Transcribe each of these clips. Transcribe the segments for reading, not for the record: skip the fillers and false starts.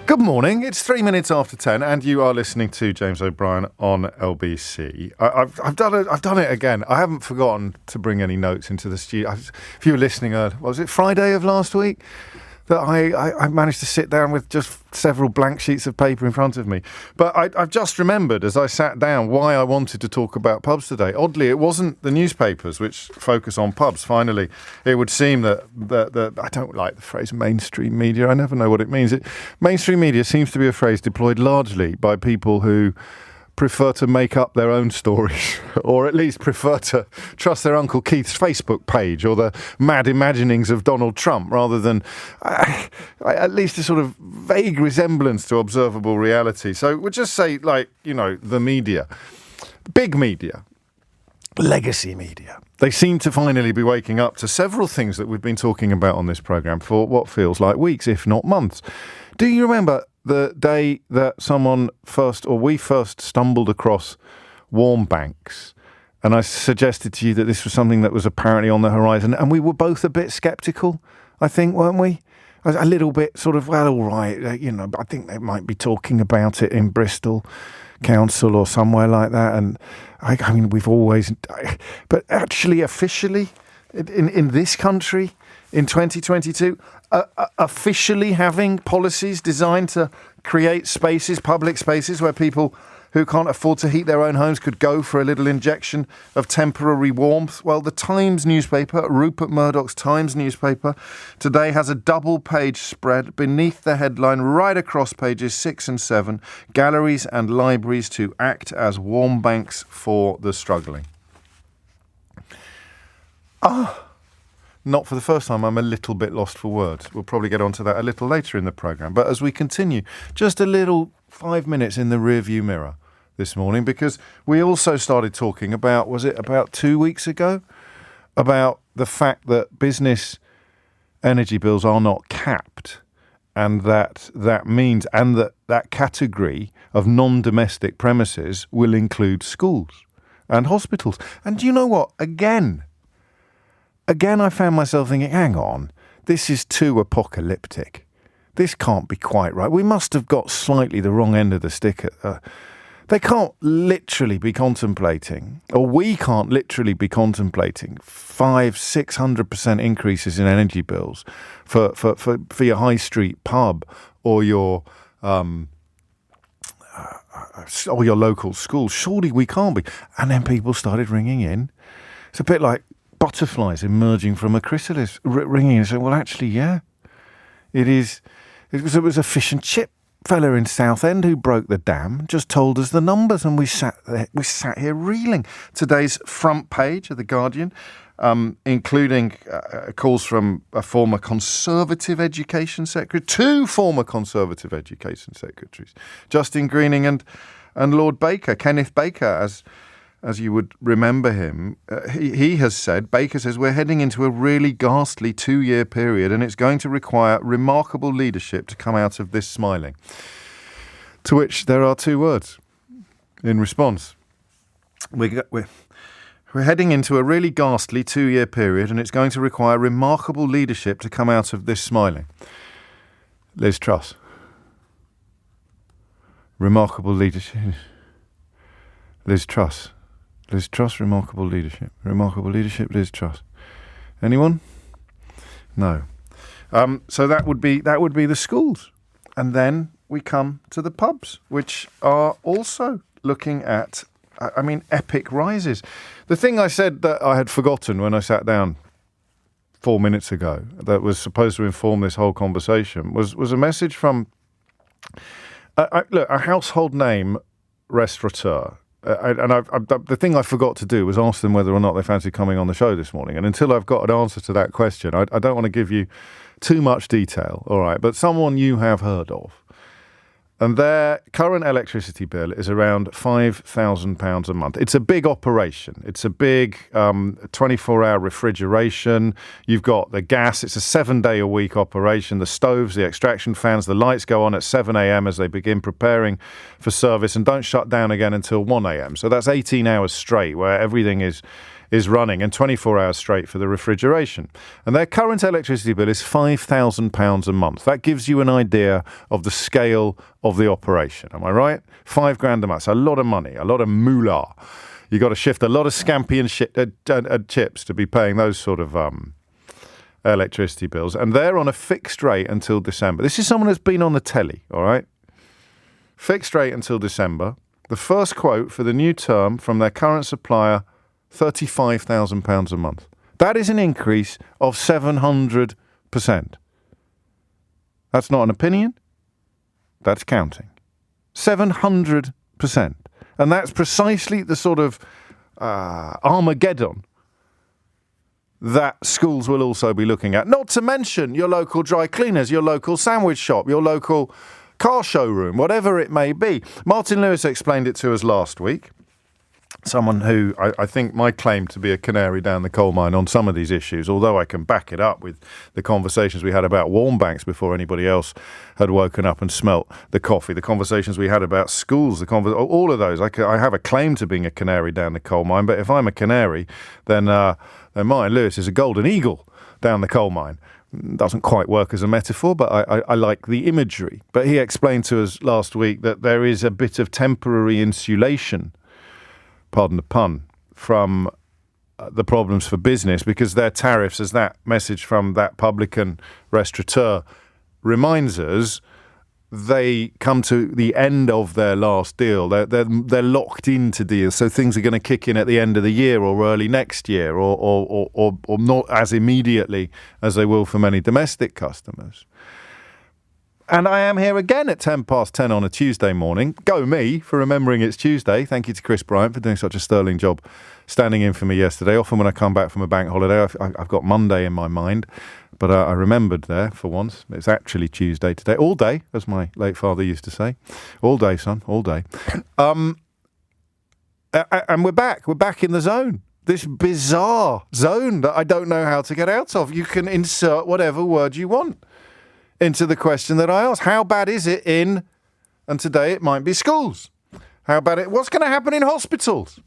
Good morning. It's 3 minutes after 10, and you are listening to James O'Brien on LBC. I've done it again. I haven't forgotten to bring any notes into the studio. If you were listening, was it Friday of last week that I managed to sit down with just several blank sheets of paper in front of me? But I've just remembered as I sat down why I wanted to talk about pubs today. Oddly, it wasn't the newspapers which focus on pubs. Finally, it would seem that I don't like the phrase mainstream media. I never know what it means. Mainstream media seems to be a phrase deployed largely by people who prefer to make up their own stories, or at least prefer to trust their Uncle Keith's Facebook page or the mad imaginings of Donald Trump rather than at least a sort of vague resemblance to observable reality. So we'll just say, the media, big media, legacy media. They seem to finally be waking up to several things that we've been talking about on this programme for what feels like weeks, if not months. Do you remember the day that we first stumbled across warm banks, and I suggested to you that this was something that was apparently on the horizon, and we were both a bit sceptical, I think, weren't we? A little bit sort of, well, all right, I think they might be talking about it in Bristol Council or somewhere like that, and I mean, we've always, but actually officially in this country in 2022, officially having policies designed to create spaces, public spaces, where people who can't afford to heat their own homes could go for a little injection of temporary warmth. Well, the Times newspaper, Rupert Murdoch's Times newspaper, today has a double-page spread beneath the headline, right across pages 6 and 7, galleries and libraries to act as warm banks for the struggling. Not for the first time, I'm a little bit lost for words. We'll probably get onto that a little later in the programme. But as we continue, just a little 5 minutes in the rearview mirror this morning, because we also started talking about, was it about 2 weeks ago, about the fact that business energy bills are not capped, and that means, and that category of non-domestic premises will include schools and hospitals. And do you know what? Again, I found myself thinking, hang on, this is too apocalyptic. This can't be quite right. We must have got slightly the wrong end of the stick. They can't literally be contemplating, or we can't literally be contemplating 500-600% increases in energy bills for your high street pub or your local school. Surely we can't be. And then people started ringing in. It's a bit like butterflies emerging from a chrysalis, ringing and saying, well, actually, yeah, it is. It was a fish and chip fella in Southend who broke the dam, just told us the numbers, and we sat here reeling. Today's front page of The Guardian, including calls from a former Conservative Education Secretary, two former Conservative Education Secretaries, Justin Greening and Lord Baker, Kenneth Baker, as you would remember him. He has said, Baker says, we're heading into a really ghastly 2-year period, and it's going to require remarkable leadership to come out of this smiling. To which there are 2 words in response. We're heading into a really ghastly 2-year period, and it's going to require remarkable leadership to come out of this smiling. Liz Truss. Remarkable leadership. Liz Truss. Liz Truss, remarkable leadership. Remarkable leadership, Liz Truss. Anyone? No. So that would be the schools. And then we come to the pubs, which are also looking at, epic rises. The thing I said that I had forgotten when I sat down 4 minutes ago that was supposed to inform this whole conversation was a message from a household name restaurateur. The thing I forgot to do was ask them whether or not they fancy coming on the show this morning. And until I've got an answer to that question, I don't want to give you too much detail, all right? But someone you have heard of. And their current electricity bill is around £5,000 a month. It's a big operation. It's a big 24-hour refrigeration. You've got the gas. It's a 7-day-a-week operation. The stoves, the extraction fans, the lights go on at 7 a.m. as they begin preparing for service and don't shut down again until 1 a.m. So that's 18 hours straight where everything is is running and 24 hours straight for the refrigeration. And their current electricity bill is £5,000 a month. That gives you an idea of the scale of the operation. Am I right? £5,000 a month. It's a lot of money, a lot of moolah. You've got to shift a lot of scampi and chips to be paying those sort of electricity bills. And they're on a fixed rate until December. This is someone that's been on the telly, all right? Fixed rate until December. The first quote for the new term from their current supplier, £35,000 a month. That is an increase of 700%. That's not an opinion. That's counting. 700%. And that's precisely the sort of Armageddon that schools will also be looking at. Not to mention your local dry cleaners, your local sandwich shop, your local car showroom, whatever it may be. Martin Lewis explained it to us last week. Someone who I think might claim to be a canary down the coal mine on some of these issues, although I can back it up with the conversations we had about warm banks before anybody else had woken up and smelt the coffee, the conversations we had about schools, all of those. I have a claim to being a canary down the coal mine, but if I'm a canary, then Martin Lewis is a golden eagle down the coal mine. Doesn't quite work as a metaphor, but I like the imagery. But he explained to us last week that there is a bit of temporary insulation, pardon the pun, from the problems for business because their tariffs, as that message from that publican restaurateur reminds us, they come to the end of their last deal. They're locked into deals, so things are going to kick in at the end of the year or early next year, or not as immediately as they will for many domestic customers. And I am here again at 10:10 on a Tuesday morning. Go me for remembering it's Tuesday. Thank you to Chris Bryant for doing such a sterling job standing in for me yesterday. Often when I come back from a bank holiday, I've got Monday in my mind. But I remembered there for once. It's actually Tuesday today. All day, as my late father used to say. All day, son, all day. And we're back. We're back in the zone. This bizarre zone that I don't know how to get out of. You can insert whatever word you want into the question that I asked. How bad is it in, and today it might be schools. How bad what's going to happen in hospitals?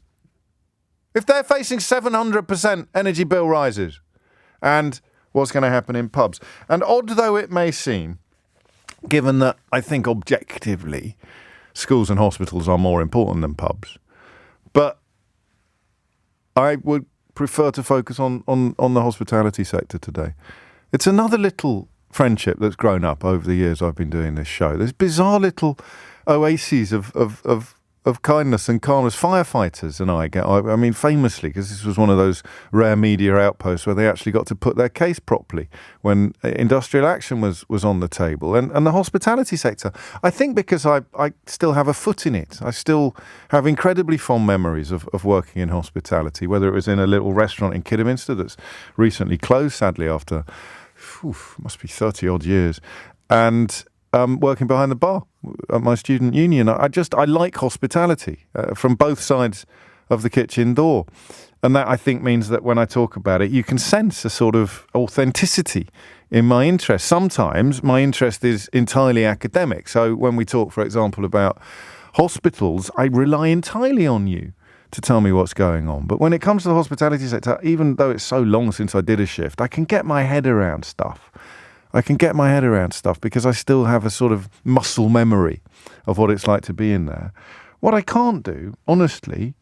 If they're facing 700% energy bill rises, and what's going to happen in pubs. And odd though it may seem, given that I think objectively schools and hospitals are more important than pubs, but I would prefer to focus on the hospitality sector today. It's another little friendship that's grown up over the years I've been doing this show. There's bizarre little oases of kindness and calmness. Firefighters and I mean, famously, because this was one of those rare media outposts where they actually got to put their case properly when industrial action was on the table. And the hospitality sector, I think because I still have a foot in it. I still have incredibly fond memories of working in hospitality, whether it was in a little restaurant in Kidderminster that's recently closed, sadly, after, must be 30 odd years, and working behind the bar at my student union. I like hospitality from both sides of the kitchen door. And that, I think, means that when I talk about it, you can sense a sort of authenticity in my interest. Sometimes my interest is entirely academic. So when we talk, for example, about hospitals, I rely entirely on you to tell me what's going on. But when it comes to the hospitality sector, even though it's so long since I did a shift, I can get my head around stuff. Because I still have a sort of muscle memory of what it's like to be in there. What I can't do, honestly,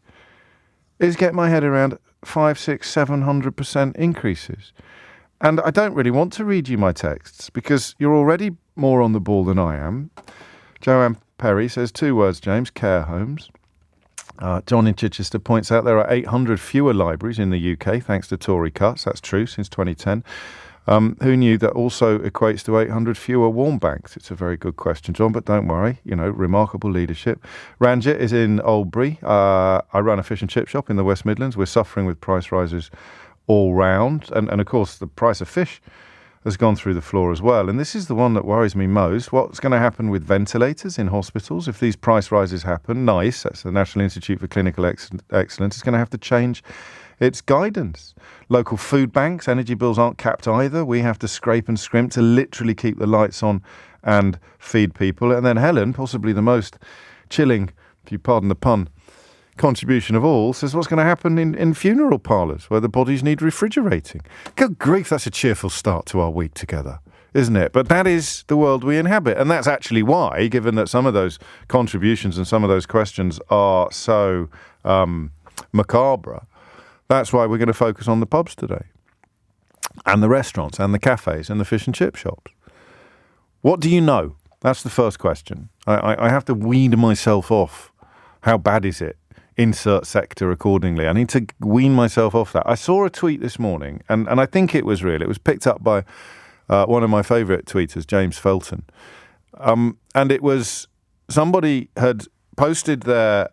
is get my head around 500, 600, 700% increases. And I don't really want to read you my texts because you're already more on the ball than I am. Joanne Perry says 2 words, James: care homes. John in Chichester points out there are 800 fewer libraries in the UK thanks to Tory cuts. That's true, since 2010. Who knew that also equates to 800 fewer warm banks? It's a very good question, John, but don't worry, remarkable leadership. Ranjit is in Oldbury. I run a fish and chip shop in the West Midlands. We're suffering with price rises all round. And of course, the price of fish has gone through the floor as well. And this is the one that worries me most. What's going to happen with ventilators in hospitals? If these price rises happen, NICE, that's the National Institute for Clinical Excellence, is going to have to change its guidance. Local food banks, energy bills aren't capped either. We have to scrape and scrimp to literally keep the lights on and feed people. And then Helen, possibly the most chilling, if you pardon the pun, contribution of all, says what's going to happen in funeral parlours where the bodies need refrigerating. Good grief, that's a cheerful start to our week together, isn't it? But that is the world we inhabit. And that's actually why, given that some of those contributions and some of those questions are so macabre, that's why we're going to focus on the pubs today, and the restaurants, and the cafes, and the fish and chip shops. What do you know? That's the first question. I have to wean myself off. How bad is it? Insert sector accordingly. I need to wean myself off that. I saw a tweet this morning, and I think it was real. It was picked up by one of my favourite tweeters, James Felton. And it was somebody had posted their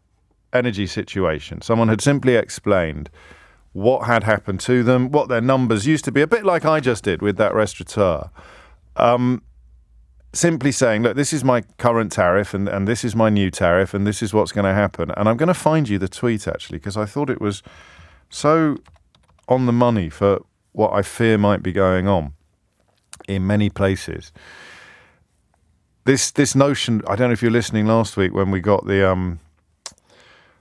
energy situation. Someone had simply explained what had happened to them, what their numbers used to be, a bit like I just did with that restaurateur. Simply saying, look, this is my current tariff and this is my new tariff and this is what's going to happen. And I'm going to find you the tweet, actually, because I thought it was so on the money for what I fear might be going on in many places. This notion, I don't know if you're listening last week when we got the...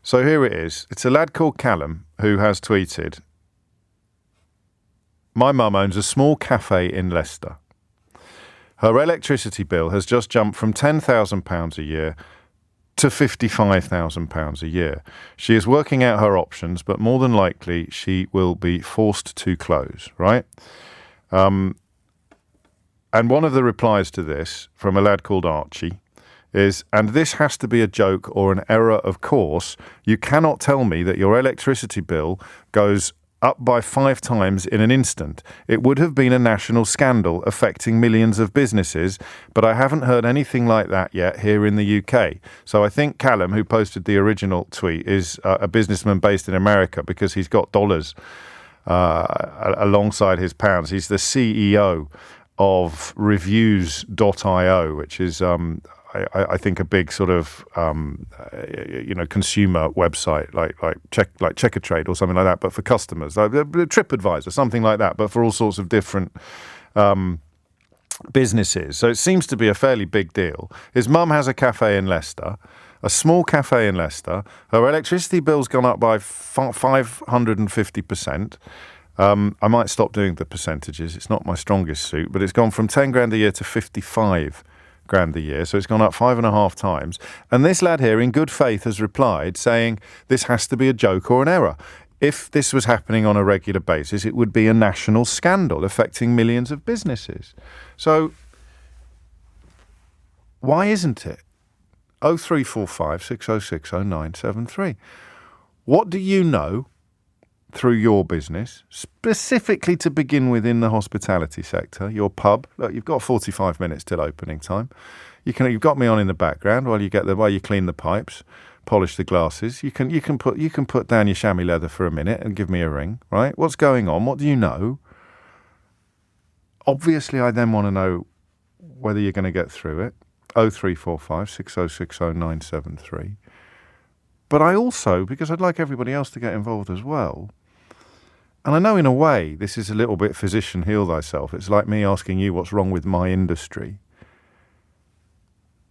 So here it is. It's a lad called Callum who has tweeted, my mum owns a small cafe in Leicester. Her electricity bill has just jumped from £10,000 a year to £55,000 a year. She is working out her options, but more than likely she will be forced to close, right? And one of the replies to this from a lad called Archie is, and this has to be a joke or an error, of course. You cannot tell me that your electricity bill goes up by 5 times in an instant. It would have been a national scandal affecting millions of businesses, but I haven't heard anything like that yet here in the UK. So I think Callum, who posted the original tweet, is a businessman based in America because he's got dollars alongside his pounds. He's the CEO of reviews.io, which is... I think a big sort of consumer website like Checkatrade or something like that, but for customers, like TripAdvisor, something like that, but for all sorts of different businesses. So it seems to be a fairly big deal. His mum has a cafe in Leicester, a small cafe in Leicester. Her electricity bill's gone up by 550%. I might stop doing the percentages. It's not my strongest suit, but it's gone from 10 grand a year to 55 grand a year, so it's gone up 5.5 times. And this lad here, in good faith, has replied saying this has to be a joke or an error. If this was happening on a regular basis, it would be a national scandal affecting millions of businesses. So why isn't it? 0345 606 0973. What do you know through your business, specifically to begin with in the hospitality sector, your pub? Look, you've got 45 minutes till opening time. You've got me on in the background while you clean the pipes, polish the glasses. You can put down your chamois leather for a minute and give me a ring, right? What's going on? What do you know? Obviously, I then want to know whether you're going to get through it. 0345 606 0973. But I also, because I'd like everybody else to get involved as well, and I know in a way this is a little bit physician heal thyself. It's like me asking you what's wrong with my industry.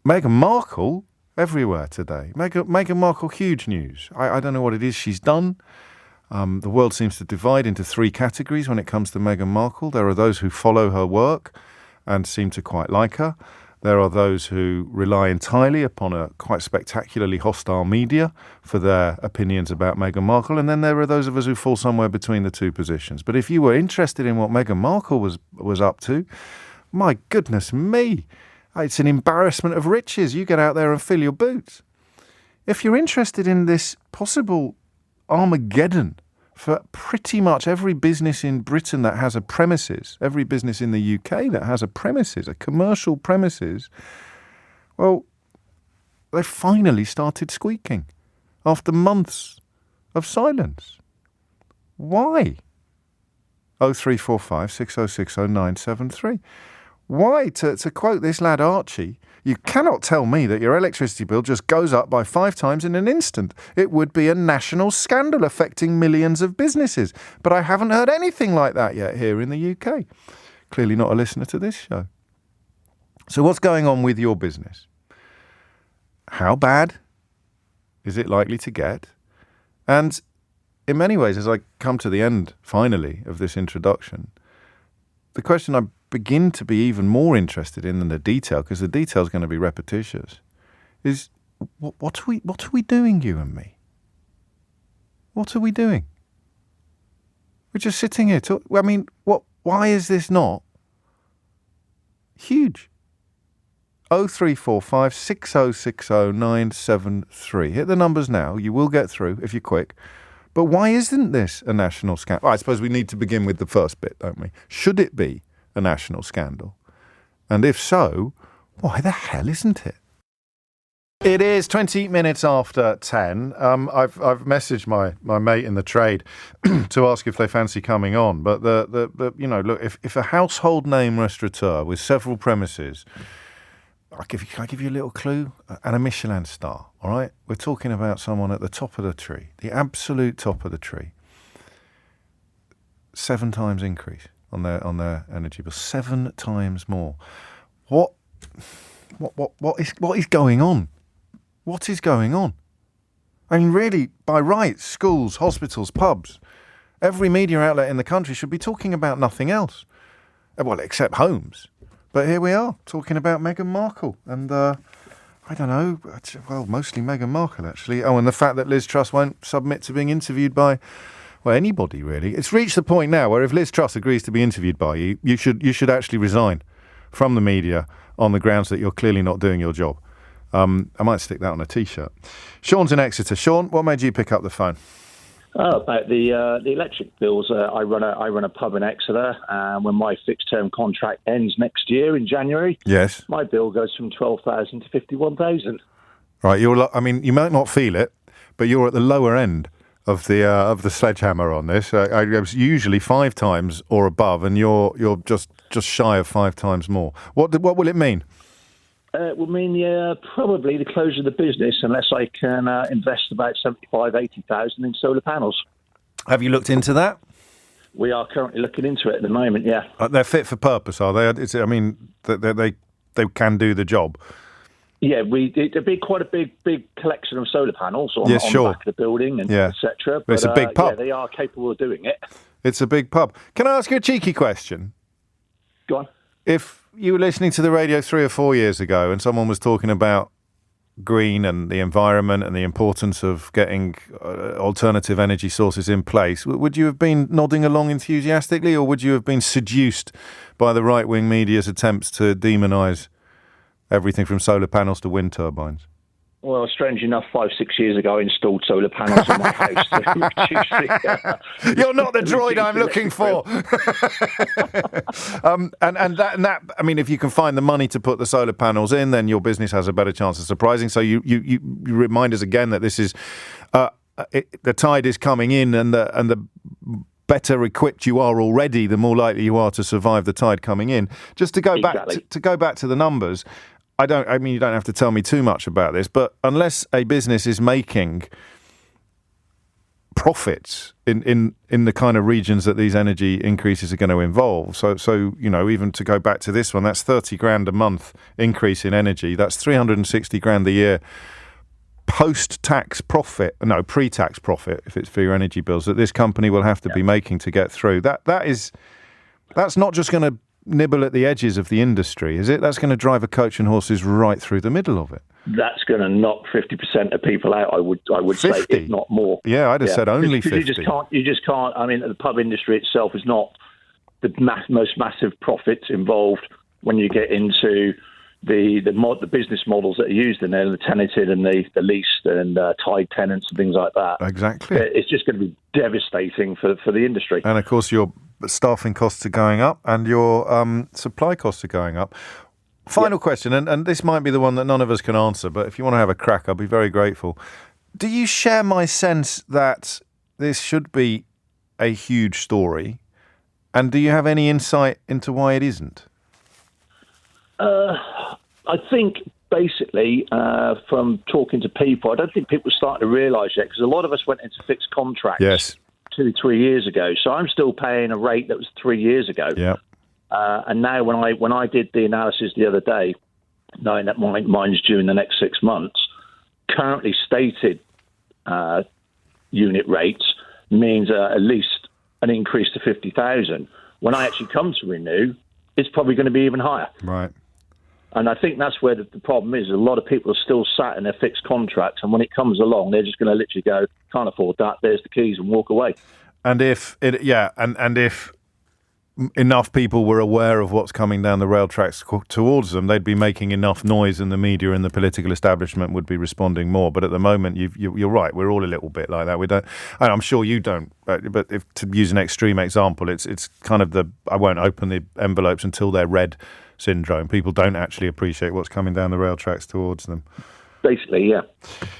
Meghan Markle everywhere today. Meghan Markle, huge news. I don't know what it is she's done. The world seems to divide into 3 categories when it comes to Meghan Markle. There are those who follow her work and seem to quite like her. There are those who rely entirely upon a quite spectacularly hostile media for their opinions about Meghan Markle. And then there are those of us who fall somewhere between the 2 positions. But if you were interested in what Meghan Markle was up to, my goodness me, it's an embarrassment of riches. You get out there and fill your boots. If you're interested in this possible Armageddon for pretty much every business in Britain that has a premises, every business in the UK that has a premises, a commercial premises, well, they finally started squeaking after months of silence. Why? 0345 606 0973. Why? To quote this lad Archie, you cannot tell me that your electricity bill just goes up by 5 times in an instant. It would be a national scandal affecting millions of businesses. But I haven't heard anything like that yet here in the UK. Clearly not a listener to this show. So what's going on with your business? How bad is it likely to get? And in many ways, as I come to the end, finally, of this introduction, the question I begin to be even more interested in than the detail, because the detail is going to be repetitious, is what are we doing, you and me? What are we doing? We're just sitting here. Why is this not huge? 0345 6060 973. Hit the numbers now. You will get through if you're quick. But why isn't this a national scandal? I suppose we need to begin with the first bit, don't we? Should it be a national scandal? And if so, why the hell isn't it? It is 20 minutes after 10. I've messaged my mate in the trade to ask if they fancy coming on. But look, if a household name restaurateur with several premises, can I give you a little clue? And a Michelin star, all right? We're talking about someone at the top of the tree, the absolute top of the tree. 7 times increase on their energy bill, 7 times more. What is going on? What is going on? I mean, really, by rights, schools, hospitals, pubs, every media outlet in the country should be talking about nothing else. Well, except homes. But here we are, talking about Meghan Markle. And, I don't know, well, mostly Meghan Markle, actually. Oh, and the fact that Liz Truss won't submit to being interviewed by, well, anybody, really. It's reached the point now where if Liz Truss agrees to be interviewed by you, you should actually resign from the media on the grounds that you're clearly not doing your job. I might stick that on a T-shirt. Sean's in Exeter. Sean, what made you pick up the phone? About the electric bills. I run a pub in Exeter, and when my fixed term contract ends next year in January, yes, my bill goes from 12,000 to 51,000. Right, you might not feel it, but you're at the lower end of the sledgehammer on this. I was usually 5 times or above, and you're just shy of 5 times more. What will it mean? It will mean probably the close of the business unless I can invest about 80,000 in solar panels. Have you looked into that? We are currently looking into it at the moment, yeah. They're fit for purpose, are they? They can do the job. Yeah, it'd be quite a big collection of solar panels on the back of the building and etc. But it's a big pub. Yeah, they are capable of doing it. It's a big pub. Can I ask you a cheeky question? Go on. If you were listening to the radio 3 or 4 years ago and someone was talking about green and the environment and the importance of getting alternative energy sources in place, would you have been nodding along enthusiastically, or would you have been seduced by the right-wing media's attempts to demonise everything from solar panels to wind turbines? Well, strange enough, 5-6 years ago, I installed solar panels in my house. You're not the droid I'm looking for. and that. I mean, if you can find the money to put the solar panels in, then your business has a better chance of surprising. So you remind us again that this is the tide is coming in, and the better equipped you are already, the more likely you are to survive the tide coming in. Just to go back to the numbers. You don't have to tell me too much about this, but unless a business is making profits in the kind of regions that these energy increases are going to involve, so even to go back to this one, that's 30 grand a month increase in energy. That's 360 grand a year pre-tax profit, if it's for your energy bills, that this company will have to be making to get through. That's not just going to nibble at the edges of the industry, is it? That's going to drive a coach and horses right through the middle of it. That's going to knock 50% of people out, I would 50? Say, if not more. Yeah, I'd have said only 50. You just can't. I mean, the pub industry itself is not the most massive profits involved when you get into the business models that are used in there, the tenanted and the leased and tied tenants and things like that. Exactly. It's just going to be devastating for the industry. And of course, your staffing costs are going up and your supply costs are going up. Final question, and this might be the one that none of us can answer, but if you want to have a crack, I'll be very grateful. Do you share my sense that this should be a huge story? And do you have any insight into why it isn't? I think basically from talking to people, I don't think people are starting to realise yet, because a lot of us went into fixed contracts 2-3 years ago. So I'm still paying a rate that was 3 years ago. Yeah. And now when I did the analysis the other day, knowing that mine's due in the next 6 months, currently stated unit rates means at least an increase to 50,000. When I actually come to renew, it's probably going to be even higher. Right. And I think that's where the problem is. A lot of people are still sat in their fixed contracts, and when it comes along, they're just going to literally go, can't afford that, there's the keys, and walk away. And if enough people were aware of what's coming down the rail tracks towards them, they'd be making enough noise, and the media and the political establishment would be responding more. But at the moment, you're right. We're all a little bit like that. We don't. And I'm sure you don't. But if to use an extreme example, it's kind of I won't open the envelopes until they're read syndrome. People don't actually appreciate what's coming down the rail tracks towards them. Basically, yeah.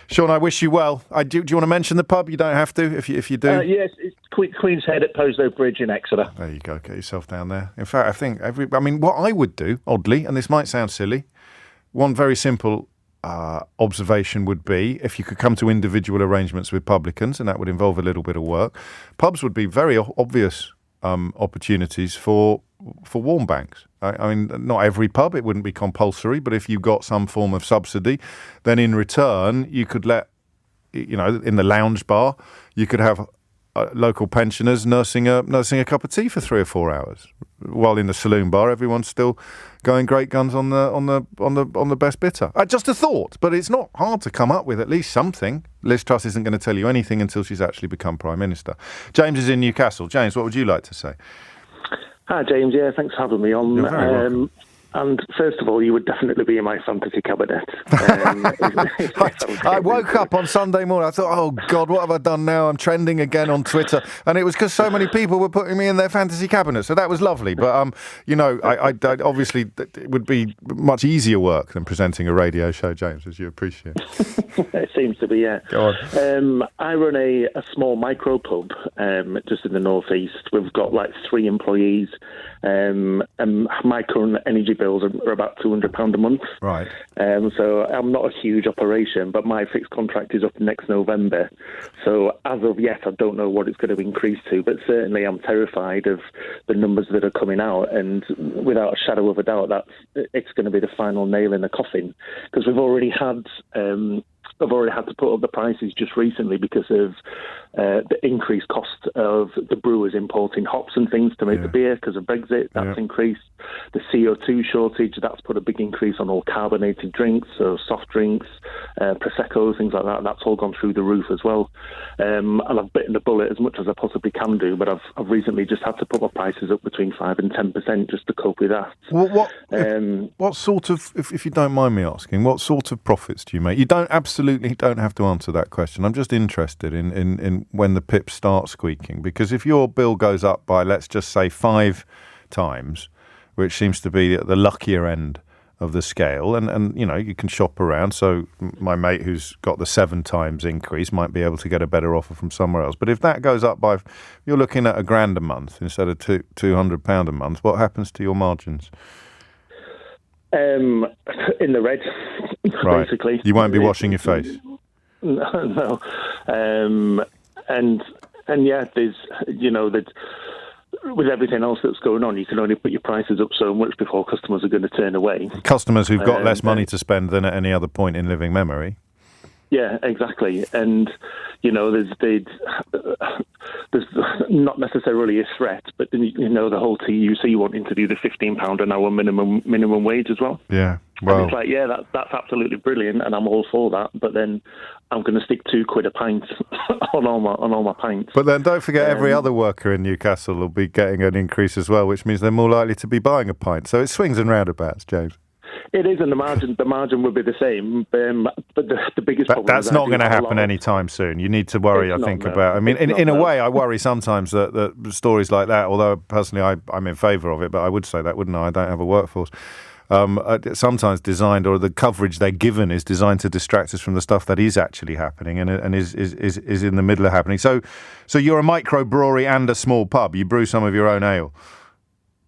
Sean, I wish you well. Do you want to mention the pub? You don't have to if you do. Yes, it's Queen's Head at Poslow Bridge in Exeter. There you go. Get yourself down there. In fact, I think what I would do, oddly, and this might sound silly, one very simple observation would be if you could come to individual arrangements with publicans, and that would involve a little bit of work. Pubs would be very obvious opportunities for warm banks. I mean, not every pub, it wouldn't be compulsory, but if you got some form of subsidy, then in return, you could let, in the lounge bar, you could have local pensioners nursing a cup of tea for 3 or 4 hours, while in the saloon bar, everyone's still going great guns on the best bitter. Just a thought, but it's not hard to come up with at least something. Liz Truss isn't going to tell you anything until she's actually become Prime Minister. James is in Newcastle. James, what would you like to say? Hi, James. Yeah, thanks for having me on. You're very welcome. And first of all, you would definitely be in my fantasy cabinet. I woke up on Sunday morning. I thought, oh, God, what have I done now? I'm trending again on Twitter. And it was because so many people were putting me in their fantasy cabinet. So that was lovely. But, I obviously, it would be much easier work than presenting a radio show, James, as you appreciate. It seems to be, yeah. Go on. I run a small micro pub just in the northeast. We've got like 3 employees. And my current energy bills are about £200 a month. Right. So I'm not a huge operation, but my fixed contract is up next November. So as of yet, I don't know what it's going to increase to, but certainly I'm terrified of the numbers that are coming out. And without a shadow of a doubt, it's going to be the final nail in the coffin, because we've already had... I've already had to put up the prices just recently because of the increased cost of the brewers importing hops and things to make the beer because of Brexit. That's increased. The CO2 shortage, that's put a big increase on all carbonated drinks, so soft drinks, Prosecco, things like that. That's all gone through the roof as well. And I've bitten the bullet as much as I possibly can do, but I've recently just had to put my prices up between 5 and 10% just to cope with that. What sort of, if you don't mind me asking, what sort of profits do you make? You absolutely don't have to answer that question. I'm just interested in when the pips start squeaking, because if your bill goes up by, let's just say, 5 times, which seems to be at the luckier end of the scale, and you can shop around. So my mate who's got the 7 times increase might be able to get a better offer from somewhere else. But if that goes up by, you're looking at £1,000 a month instead of £200 a month, what happens to your margins? In the red, right. Basically. You won't be washing your face. No. And yeah, there's, that with everything else that's going on, you can only put your prices up so much before customers are going to turn away. Customers who've got less money to spend than at any other point in living memory. Yeah, exactly. And, there's not necessarily a threat, but then, the whole TUC wanting to do the £15 an hour minimum wage as well. Yeah. Well, and it's like, that's absolutely brilliant, and I'm all for that. But then I'm going to stick £2 a pint on all my pints. But then don't forget, every other worker in Newcastle will be getting an increase as well, which means they're more likely to be buying a pint. So it swings and roundabouts, James. It is, and the margin would be the same. But the biggest problem that's not going to happen anytime soon. You need to worry, I think, about. I mean, in a way, I worry sometimes that stories like that. Although personally, I'm in favour of it, but I would say that, wouldn't I? I don't have a workforce. Sometimes designed, or the coverage they're given is designed to distract us from the stuff that is actually happening and is in the middle of happening. So you're a microbrewery and a small pub. You brew some of your own ale.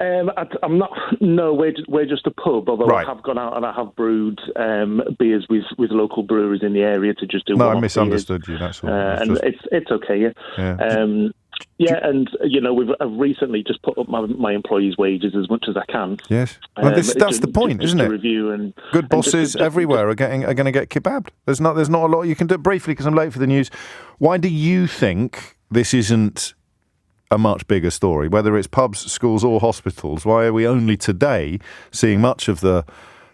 I'm not. No, we're just a pub. Although right. I have gone out and I have brewed beers with local breweries in the area to just do. No, I misunderstood beers. You. That's all. And it's okay. Yeah. Yeah, and I've recently just put up my employees' wages as much as I can. Yes, well, that's the point, isn't it? Review and good bosses everywhere are going to get kebabbed. There's not a lot you can do. Briefly, because I'm late for the news. Why do you think this isn't a much bigger story? Whether it's pubs, schools, or hospitals, why are we only today seeing much of the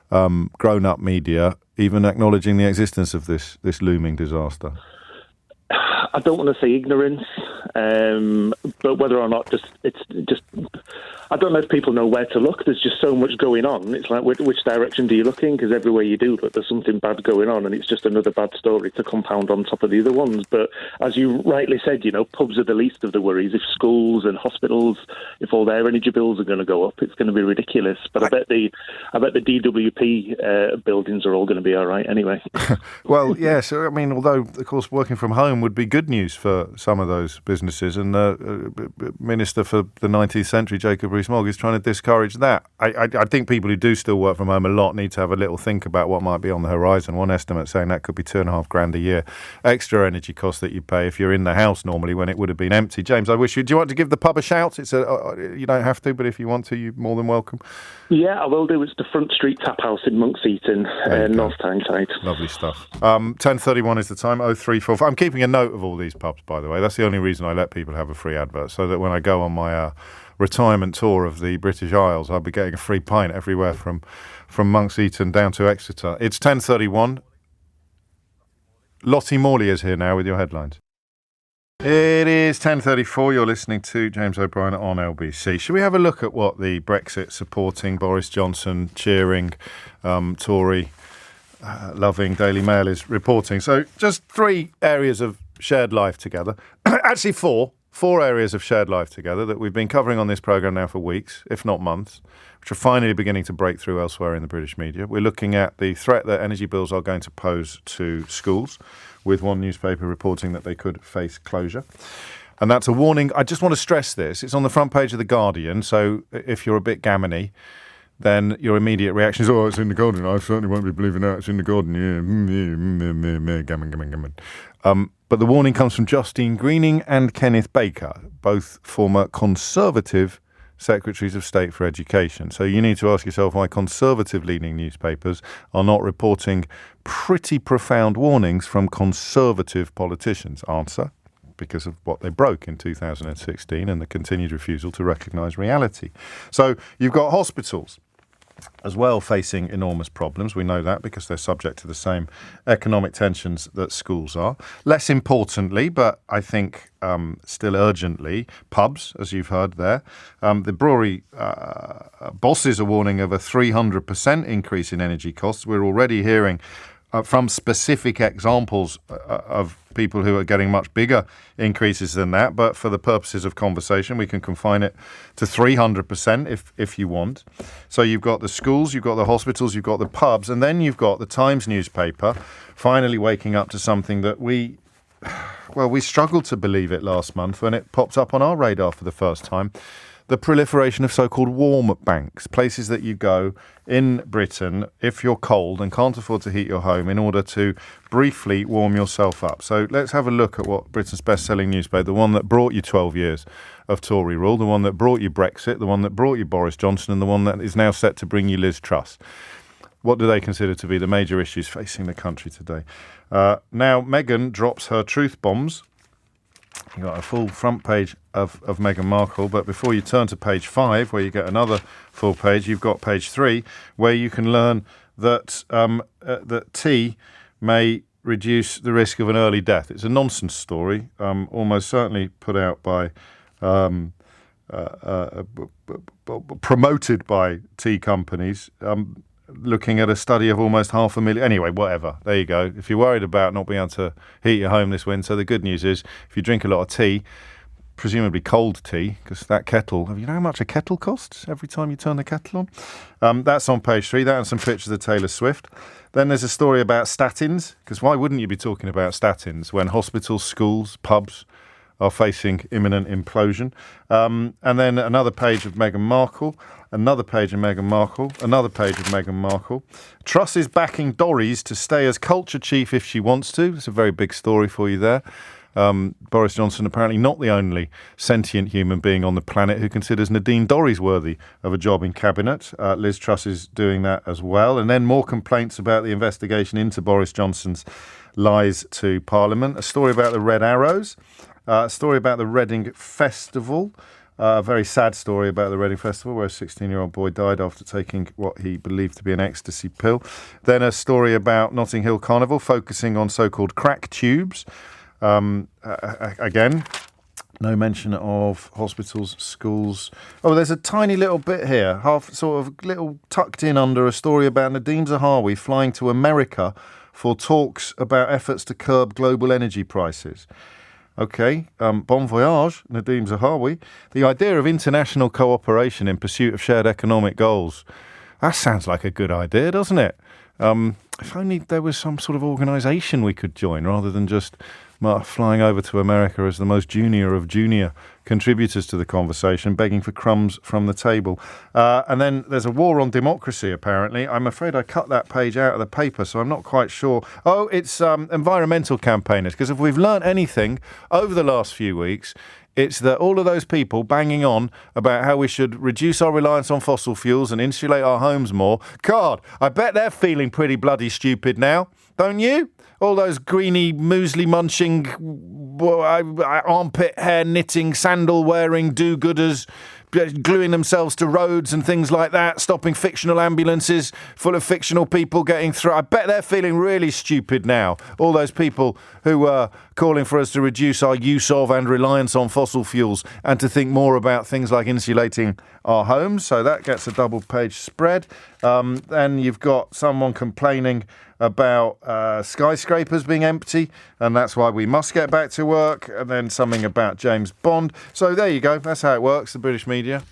grown-up media even acknowledging the existence of this looming disaster? I don't want to say ignorance, but whether or not it's just I don't know if people know where to look. There's just so much going on. It's like, which direction do you look in? Because everywhere you do look, there's something bad going on, and it's just another bad story to compound on top of the other ones. But as you rightly said, pubs are the least of the worries. If schools and hospitals, if all their energy bills are going to go up, it's going to be ridiculous. But I bet the DWP buildings are all going to be all right anyway. Well, yes. I mean, although, of course, working from home would be good news for some of those businesses. And Minister for the 19th century, Jacob Rees-Mogg, is trying to discourage that. I think people who do still work from home a lot need to have a little think about what might be on the horizon. One estimate saying that could be $2,500 a year extra energy cost that you pay if you're in the house normally when it would have been empty. James, do you want to give the pub a shout? You don't have to, but if you want to, you're more than welcome. Yeah, I will do. It's the Front Street Tap House in Monkseaton, North Tyneside. Lovely stuff. 10:31 is the time. 0345. I'm keeping a note of all these pubs, by the way. That's the only reason I let people have a free advert, so that when I go on my retirement tour of the British Isles, I'll be getting a free pint everywhere from Monkseaton down to Exeter. It's 10:31. Lottie Morley is here now with your headlines. It is 10:34. You're listening to James O'Brien on LBC. Should we have a look at what the Brexit supporting, Boris Johnson cheering, Tory loving Daily Mail is reporting? So just 3 areas of shared life together. Actually 4 areas of shared life together that we've been covering on this programme now for weeks, if not months, which are finally beginning to break through elsewhere in the British media. We're looking at the threat that energy bills are going to pose to schools, with one newspaper reporting that they could face closure. And that's a warning. I just want to stress this. It's on the front page of The Guardian, so if you're a bit gammony, then your immediate reaction is, it's in The Guardian. I certainly won't be believing that. It's in The Guardian. Yeah. Gammon. But the warning comes from Justine Greening and Kenneth Baker, both former Conservative Secretaries of State for Education. So you need to ask yourself why Conservative-leaning newspapers are not reporting pretty profound warnings from Conservative politicians. Answer: because of what they broke in 2016 and the continued refusal to recognise reality. So you've got hospitals as well facing enormous problems. We know that because they're subject to the same economic tensions that schools are. Less importantly, but I think still urgently, pubs, as you've heard there. The brewery bosses are warning of a 300% increase in energy costs. We're already hearing from specific examples of people who are getting much bigger increases than that. But for the purposes of conversation, we can confine it to 300% if you want. So you've got the schools, you've got the hospitals, you've got the pubs, and then you've got the Times newspaper finally waking up to something that we struggled to believe it last month when it popped up on our radar for the first time. The proliferation of so-called warm banks, places that you go in Britain if you're cold and can't afford to heat your home in order to briefly warm yourself up. So let's have a look at what Britain's best-selling newspaper, the one that brought you 12 years of Tory rule, the one that brought you Brexit, the one that brought you Boris Johnson, and the one that is now set to bring you Liz Truss. What do they consider to be the major issues facing the country today? Now, Meghan drops her truth bombs. You've got a full front page of Meghan Markle, but before you turn to page 5, where you get another full page, you've got page 3, where you can learn that that tea may reduce the risk of an early death. It's a nonsense story, almost certainly put out by, promoted by tea companies, looking at a study of almost 500,000. Anyway, whatever. There you go. If you're worried about not being able to heat your home this winter, the good news is if you drink a lot of tea, presumably cold tea, because that kettle, you know how much a kettle costs every time you turn the kettle on? That's on page 3. That and some pictures of Taylor Swift. Then there's a story about statins, because why wouldn't you be talking about statins when hospitals, schools, pubs are facing imminent implosion? And then another page of Meghan Markle, another page of Meghan Markle, another page of Meghan Markle. Truss is backing Dorries to stay as culture chief if she wants to. It's a very big story for you there. Boris Johnson apparently not the only sentient human being on the planet who considers Nadine Dorries worthy of a job in Cabinet. Liz Truss is doing that as well. And then more complaints about the investigation into Boris Johnson's lies to Parliament. A story about the Red Arrows. A story about the Reading Festival. A very sad story about the Reading Festival where a 16-year-old boy died after taking what he believed to be an ecstasy pill. Then a story about Notting Hill Carnival focusing on so-called crack tubes. Again, no mention of hospitals, schools. Oh, there's a tiny little bit here, half sort of little tucked in under a story about Nadeem Zahawi flying to America for talks about efforts to curb global energy prices. OK, bon voyage, Nadeem Zahawi. The idea of international cooperation in pursuit of shared economic goals. That sounds like a good idea, doesn't it? If only there was some sort of organisation we could join rather than just flying over to America as the most junior of junior contributors to the conversation, begging for crumbs from the table. And then there's a war on democracy, apparently. I'm afraid I cut that page out of the paper, so I'm not quite sure. Oh, it's environmental campaigners, because if we've learnt anything over the last few weeks, it's that all of those people banging on about how we should reduce our reliance on fossil fuels and insulate our homes more. God, I bet they're feeling pretty bloody stupid now, don't you? All those greeny, muesli munching, armpit hair knitting, sandal wearing do-gooders, gluing themselves to roads and things like that, stopping fictional ambulances full of fictional people getting through. I bet they're feeling really stupid now. All those people who were calling for us to reduce our use of and reliance on fossil fuels and to think more about things like insulating our homes. So that gets a double-page spread. Then you've got someone complaining about skyscrapers being empty, and that's why we must get back to work, and then something about James Bond. So there you go. That's how it works, the British media.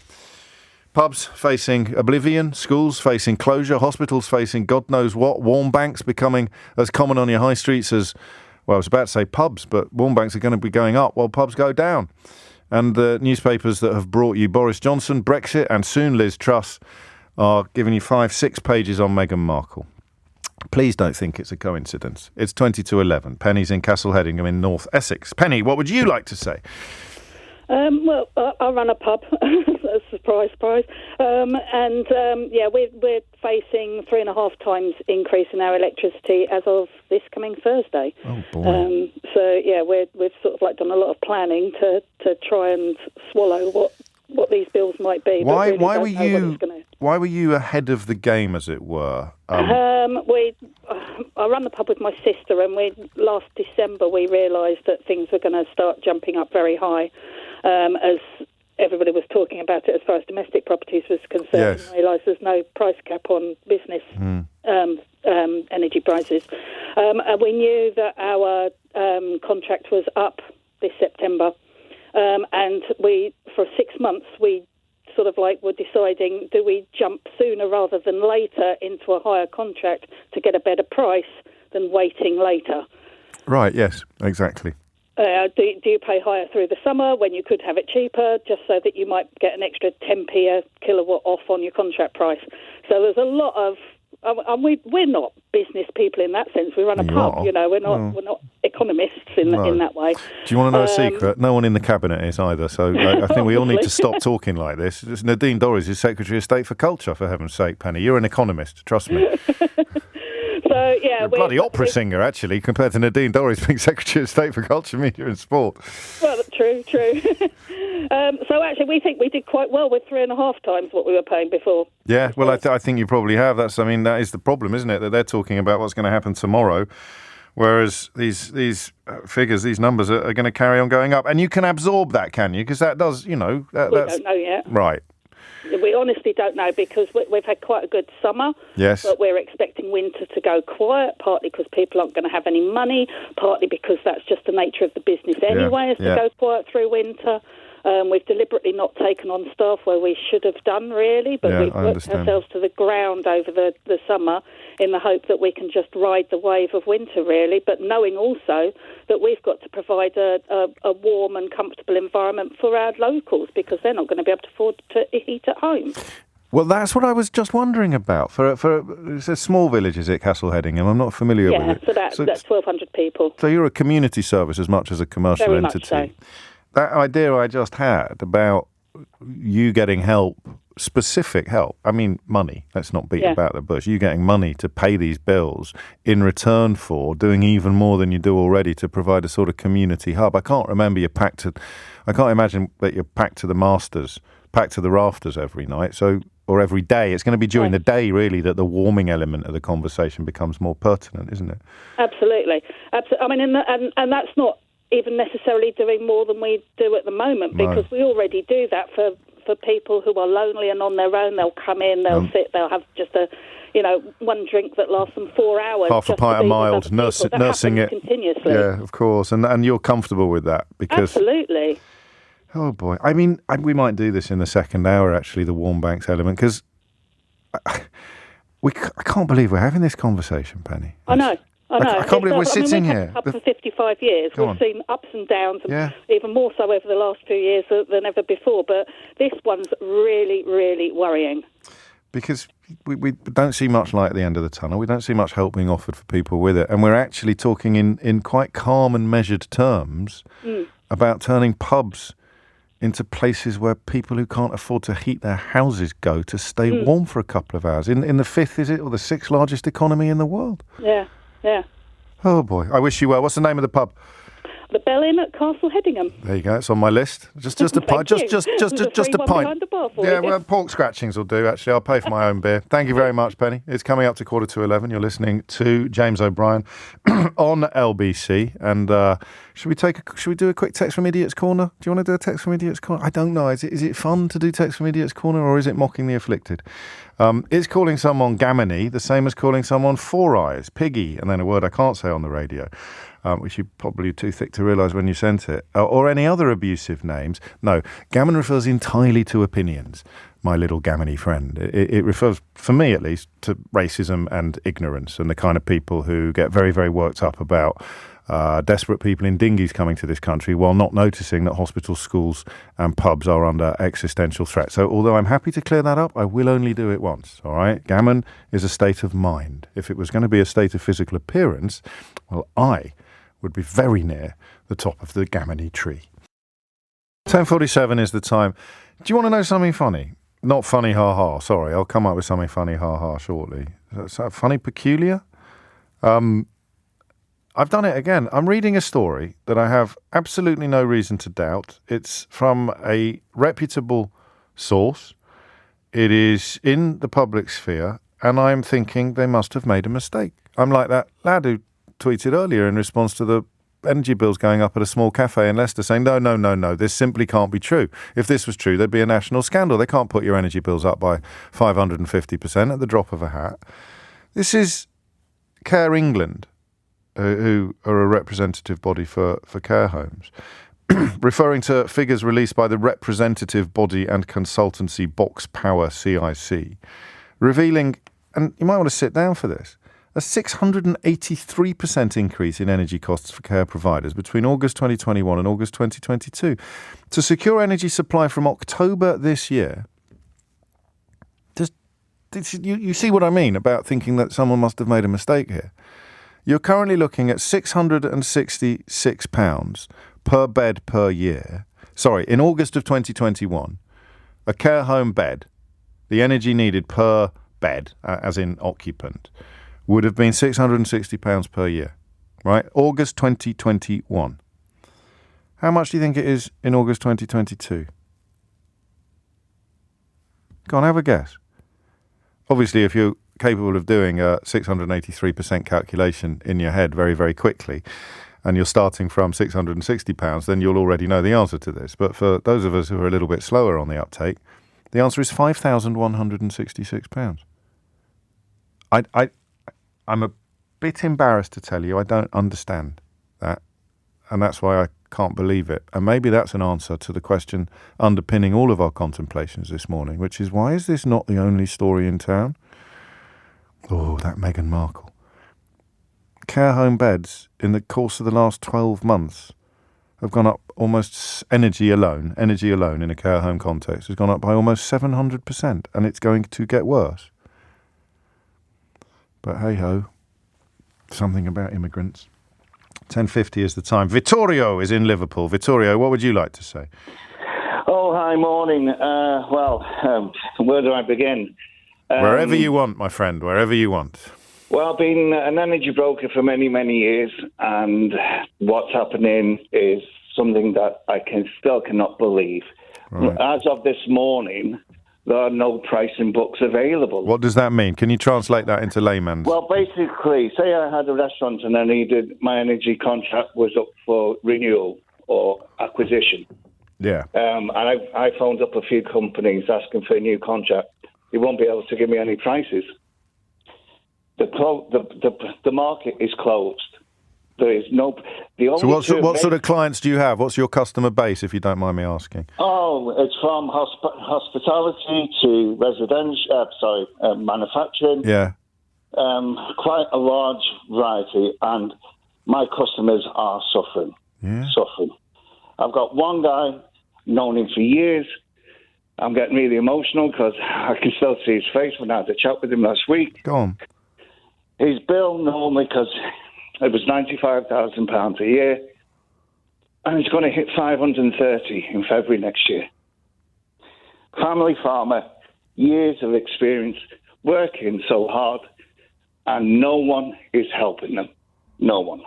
Pubs facing oblivion, schools facing closure, hospitals facing God knows what, warm banks becoming as common on your high streets as, well, I was about to say pubs, but warm banks are going to be going up while pubs go down. And the newspapers that have brought you Boris Johnson, Brexit, and soon Liz Truss are giving you 5-6 pages on Meghan Markle. Please don't think it's a coincidence. It's 20 to 11. Penny's in Castle Hedingham in North Essex. Penny, what would you like to say? Well, I run a pub. Surprise, surprise. We're facing 3.5 times increase in our electricity as of this coming Thursday. Oh boy. We've sort of like done a lot of planning to try and swallow what these bills might be. Why were you ahead of the game, as it were? I run the pub with my sister, and last December we realised that things were going to start jumping up very high, as everybody was talking about it as far as domestic properties was concerned. Yes. We realised there's no price cap on business energy prices. And we knew that our contract was up this September, and for 6 months we sort of like were deciding, do we jump sooner rather than later into a higher contract to get a better price than waiting later? Right, yes, exactly. Do you pay higher through the summer when you could have it cheaper, just so that you might get an extra 10p a kilowatt off on your contract price? So there's a lot of... we're not business people in that sense. We run a pub, We're not economists in that way. Do you want to know a secret? No one in the cabinet is either. So I think we all need to stop talking like this. Nadine Dorries is Secretary of State for Culture, for heaven's sake, Penny. You're an economist, trust me. So You're a bloody opera singer, actually, compared to Nadine Dorries being Secretary of State for Culture, Media and Sport. Well, true. So actually, we think we did quite well with 3.5 times what we were paying before. Yeah, well, I think you probably have. That is the problem, isn't it? That they're talking about what's going to happen tomorrow, whereas these figures, these numbers are going to carry on going up. And you can absorb that, can you? Because that does, we don't know yet. Right. We honestly don't know, because we've had quite a good summer. Yes. But we're expecting winter to go quiet, partly because people aren't going to have any money, partly because that's just the nature of the business anyway, to go quiet through winter. We've deliberately not taken on staff where we should have done, really, but we've worked ourselves to the ground over the summer in the hope that we can just ride the wave of winter, really, but knowing also that we've got to provide a warm and comfortable environment for our locals, because they're not going to be able to afford to heat at home. Well, that's what I was just wondering about. It's a small village, is it, Castle Headingham? I'm not familiar with it. Yeah, so that's 1,200 people. So you're a community service as much as a commercial Very entity. much so. That idea I just had about you getting help, specific help, I mean money, let's not beat about the bush, you getting money to pay these bills in return for doing even more than you do already to provide a sort of community hub. I can't imagine that you're packed to the masters, packed to the rafters every night, or every day. It's going to be during the day, really, that the warming element of the conversation becomes more pertinent, isn't it? Absolutely. I mean, and that's not even necessarily doing more than we do at the moment, because we already do that for people who are lonely and on their own. They'll come in, they'll sit, they'll have just one drink that lasts them 4 hours. Half a pint of mild, nursing it continuously. Yeah, of course. And you're comfortable with that because absolutely. Oh boy! I mean, we might do this in the second hour. Actually, the warm banks element, because I can't believe we're having this conversation, Penny. I know. I can't believe we're sitting here. We've had for 55 years. We've seen ups and downs, and even more so over the last few years than ever before. But this one's really, really worrying. Because we don't see much light at the end of the tunnel. We don't see much help being offered for people with it. And we're actually talking in quite calm and measured terms about turning pubs into places where people who can't afford to heat their houses go to stay warm for a couple of hours. In the fifth, is it, or the sixth largest economy in the world? Yeah. Oh boy, I wish you well. What's the name of the pub? The Bell Inn at Castle Headingham. There you go. It's on my list. Just a pint. Just a pint. Yeah, well, pork scratchings will do. Actually, I'll pay for my own beer. Thank you very much, Penny. It's coming up to 11:15. You're listening to James O'Brien on LBC. And should we do a quick text from Idiot's Corner? Do you want to do a text from Idiot's Corner? I don't know. Is it fun to do text from Idiot's Corner, or is it mocking the afflicted? It's calling someone Gammon-y the same as calling someone Four Eyes, Piggy, and then a word I can't say on the radio. Which you probably too thick to realise when you sent it, or any other abusive names. No, Gammon refers entirely to opinions, my little gammony friend. It refers, for me at least, to racism and ignorance and the kind of people who get very, very worked up about desperate people in dinghies coming to this country while not noticing that hospitals, schools and pubs are under existential threat. So although I'm happy to clear that up, I will only do it once, all right? Gammon is a state of mind. If it was going to be a state of physical appearance, well, I would be very near the top of the gammony tree. 10:47 is the time. Do you want to know something funny? Not funny, ha-ha. Sorry, I'll come up with something funny, ha-ha, shortly. Is that funny, peculiar? I've done it again. I'm reading a story that I have absolutely no reason to doubt. It's from a reputable source. It is in the public sphere, and I'm thinking they must have made a mistake. I'm like that lad who tweeted earlier in response to the energy bills going up at a small cafe in Leicester saying, no, this simply can't be true. If this was true, there'd be a national scandal. They can't put your energy bills up by 550% at the drop of a hat. This is Care England, who are a representative body for care homes, referring to figures released by the representative body and consultancy Box Power CIC, revealing, and you might want to sit down for this, a 683% increase in energy costs for care providers between August 2021 and August 2022. To secure energy supply from October this year, you see what I mean about thinking that someone must have made a mistake here. You're currently looking at £666 per bed per year. Sorry, in August of 2021, a care home bed, the energy needed per bed, as in occupant, would have been £660 per year, right? August 2021. How much do you think it is in August 2022? Go on, have a guess. Obviously, if you're capable of doing a 683% calculation in your head very, very quickly, and you're starting from £660, then you'll already know the answer to this. But for those of us who are a little bit slower on the uptake, the answer is £5,166. I'm a bit embarrassed to tell you I don't understand that, and that's why I can't believe it. And maybe that's an answer to the question underpinning all of our contemplations this morning, which is, why is this not the only story in town? Oh, that Meghan Markle. Care home beds in the course of the last 12 months have gone up almost, energy alone in a care home context has gone up by almost 700%, and it's going to get worse. But hey-ho, something about immigrants. 10:50 is the time. Vittorio is in Liverpool. Vittorio, what would you like to say? Oh, hi, morning. Where do I begin? Wherever you want, my friend, wherever you want. Well, I've been an energy broker for many, many years, and what's happening is something that I still cannot believe. Right. As of this morning, there are no pricing books available. What does that mean? Can you translate that into layman's? Well, basically, say I had a restaurant and my energy contract was up for renewal or acquisition. Yeah. And I phoned up a few companies asking for a new contract. They won't be able to give me any prices. The market is closed. There is no. So what sort of clients do you have? What's your customer base, if you don't mind me asking? Oh, it's from hospitality to residential. Manufacturing. Yeah. Quite a large variety, and my customers are suffering. Yeah. Suffering. I've got one guy, known him for years. I'm getting really emotional because I can still see his face when I had a chat with him last week. Go on. His bill normally, because it was £95,000 a year, and it's going to hit 530 in February next year. Family farmer, years of experience, working so hard, and no one is helping them. No one.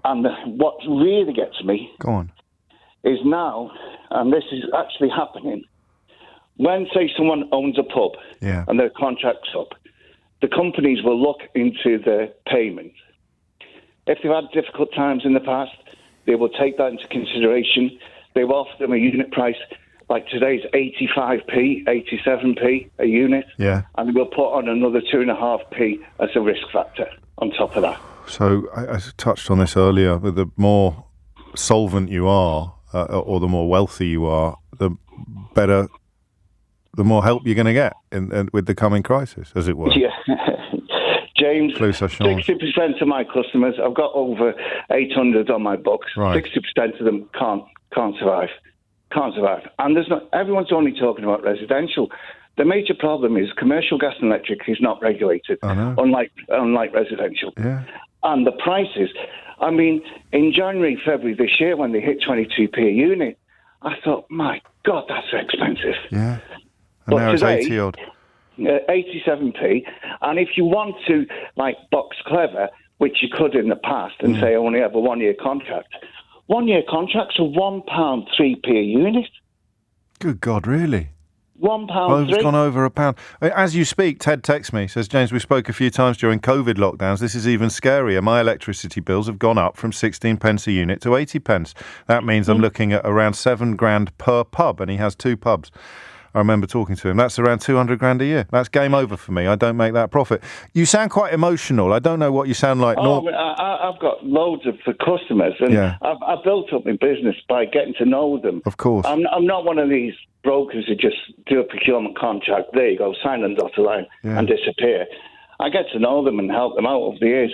And what really gets me Go on. is now, and this is actually happening, when, say, someone owns a pub and their contract's up, the companies will look into the payment. If they've had difficult times in the past, they will take that into consideration. They will offer them a unit price, like today's 85p, 87p a unit, and they will put on another 2.5p as a risk factor on top of that. So I touched on this earlier, but the more solvent you are, or the more wealthy you are, the better, the more help you're going to get with the coming crisis, as it were. Yeah. James, 60% of my customers, I've got over 800 on my books, 60% of them can't survive. Can't survive. And everyone's only talking about residential. The major problem is commercial gas and electric is not regulated, unlike residential. Yeah. And the prices, I mean, in January, February this year, when they hit 22p a unit, I thought, my God, that's expensive. Yeah. And but now today, it's 80 odd. 87p. And if you want to, like, box clever, which you could in the past, and say I only have a 1-year contract, 1-year contracts are £1 3p a unit. Good God, really? £1 Oh, it's gone over £1. As you speak, Ted texts me, says, James, we spoke a few times during COVID lockdowns. This is even scarier. My electricity bills have gone up from 16 pence a unit to 80 pence. That means I'm looking at around £7,000 per pub, and he has 2 pubs. I remember talking to him. That's around 200 grand a year. That's game over for me. I don't make that profit. You sound quite emotional. I don't know what you sound like. I've got loads for customers, and I've built up my business by getting to know them. Of course. I'm not one of these brokers who just do a procurement contract. There you go, sign and dotted line and disappear. I get to know them and help them out over the years.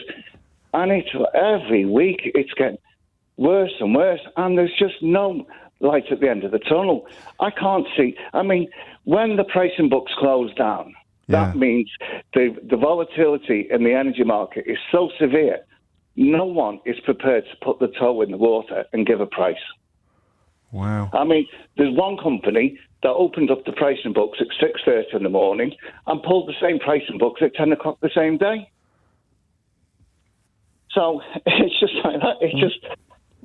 And every week it's getting worse and worse, and there's just no light at the end of the tunnel. I can't see. I mean, when the pricing books close down, that means the volatility in the energy market is so severe, no one is prepared to put the toe in the water and give a price. Wow. I mean, there's one company that opened up the pricing books at 6:30 in the morning and pulled the same pricing books at 10 o'clock the same day. So it's just like that. It's just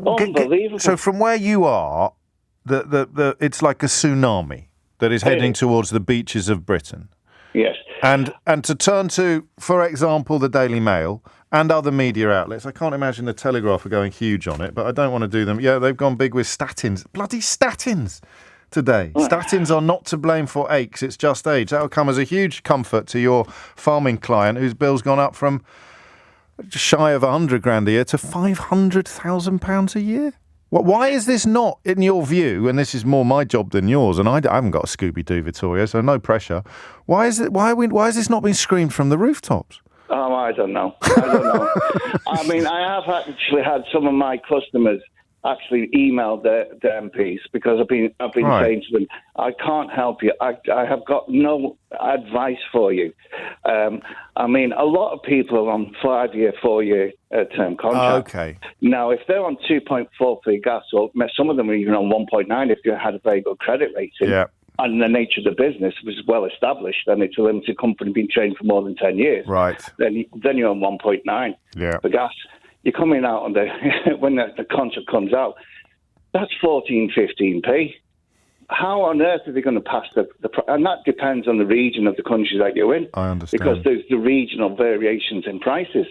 unbelievable. So from where you are, it's like a tsunami that is heading towards the beaches of Britain. Yes. And to turn to, for example, the Daily Mail and other media outlets, I can't imagine the Telegraph are going huge on it, but I don't want to do them. Yeah, they've gone big with statins. Bloody statins today. Statins are not to blame for aches, it's just age. That will come as a huge comfort to your farming client whose bill's gone up from just shy of 100 grand a year to £500,000 a year. Why is this not, in your view, and this is more my job than yours, and I haven't got a Scooby-Doo, Vittorio, so no pressure. Why has this not been screamed from the rooftops? Oh, I don't know. I mean, I have actually had some of my customers actually email the MPs because I've been saying to them, I can't help you. I have got no advice for you. I mean, a lot of people are on 5-year, 4-year term contracts. Okay. Now, if they're on 2.4 for gas, or some of them are even on 1.9 if you had a very good credit rating. Yeah. And the nature of the business was well established, and it's a limited company been trained for more than 10 years. Right. Then you're on 1.9 for gas. You're coming out on when the contract comes out, that's 14, 15p. How on earth are they going to pass and that depends on the region of the country that you're in. I understand. Because there's the regional variations in prices.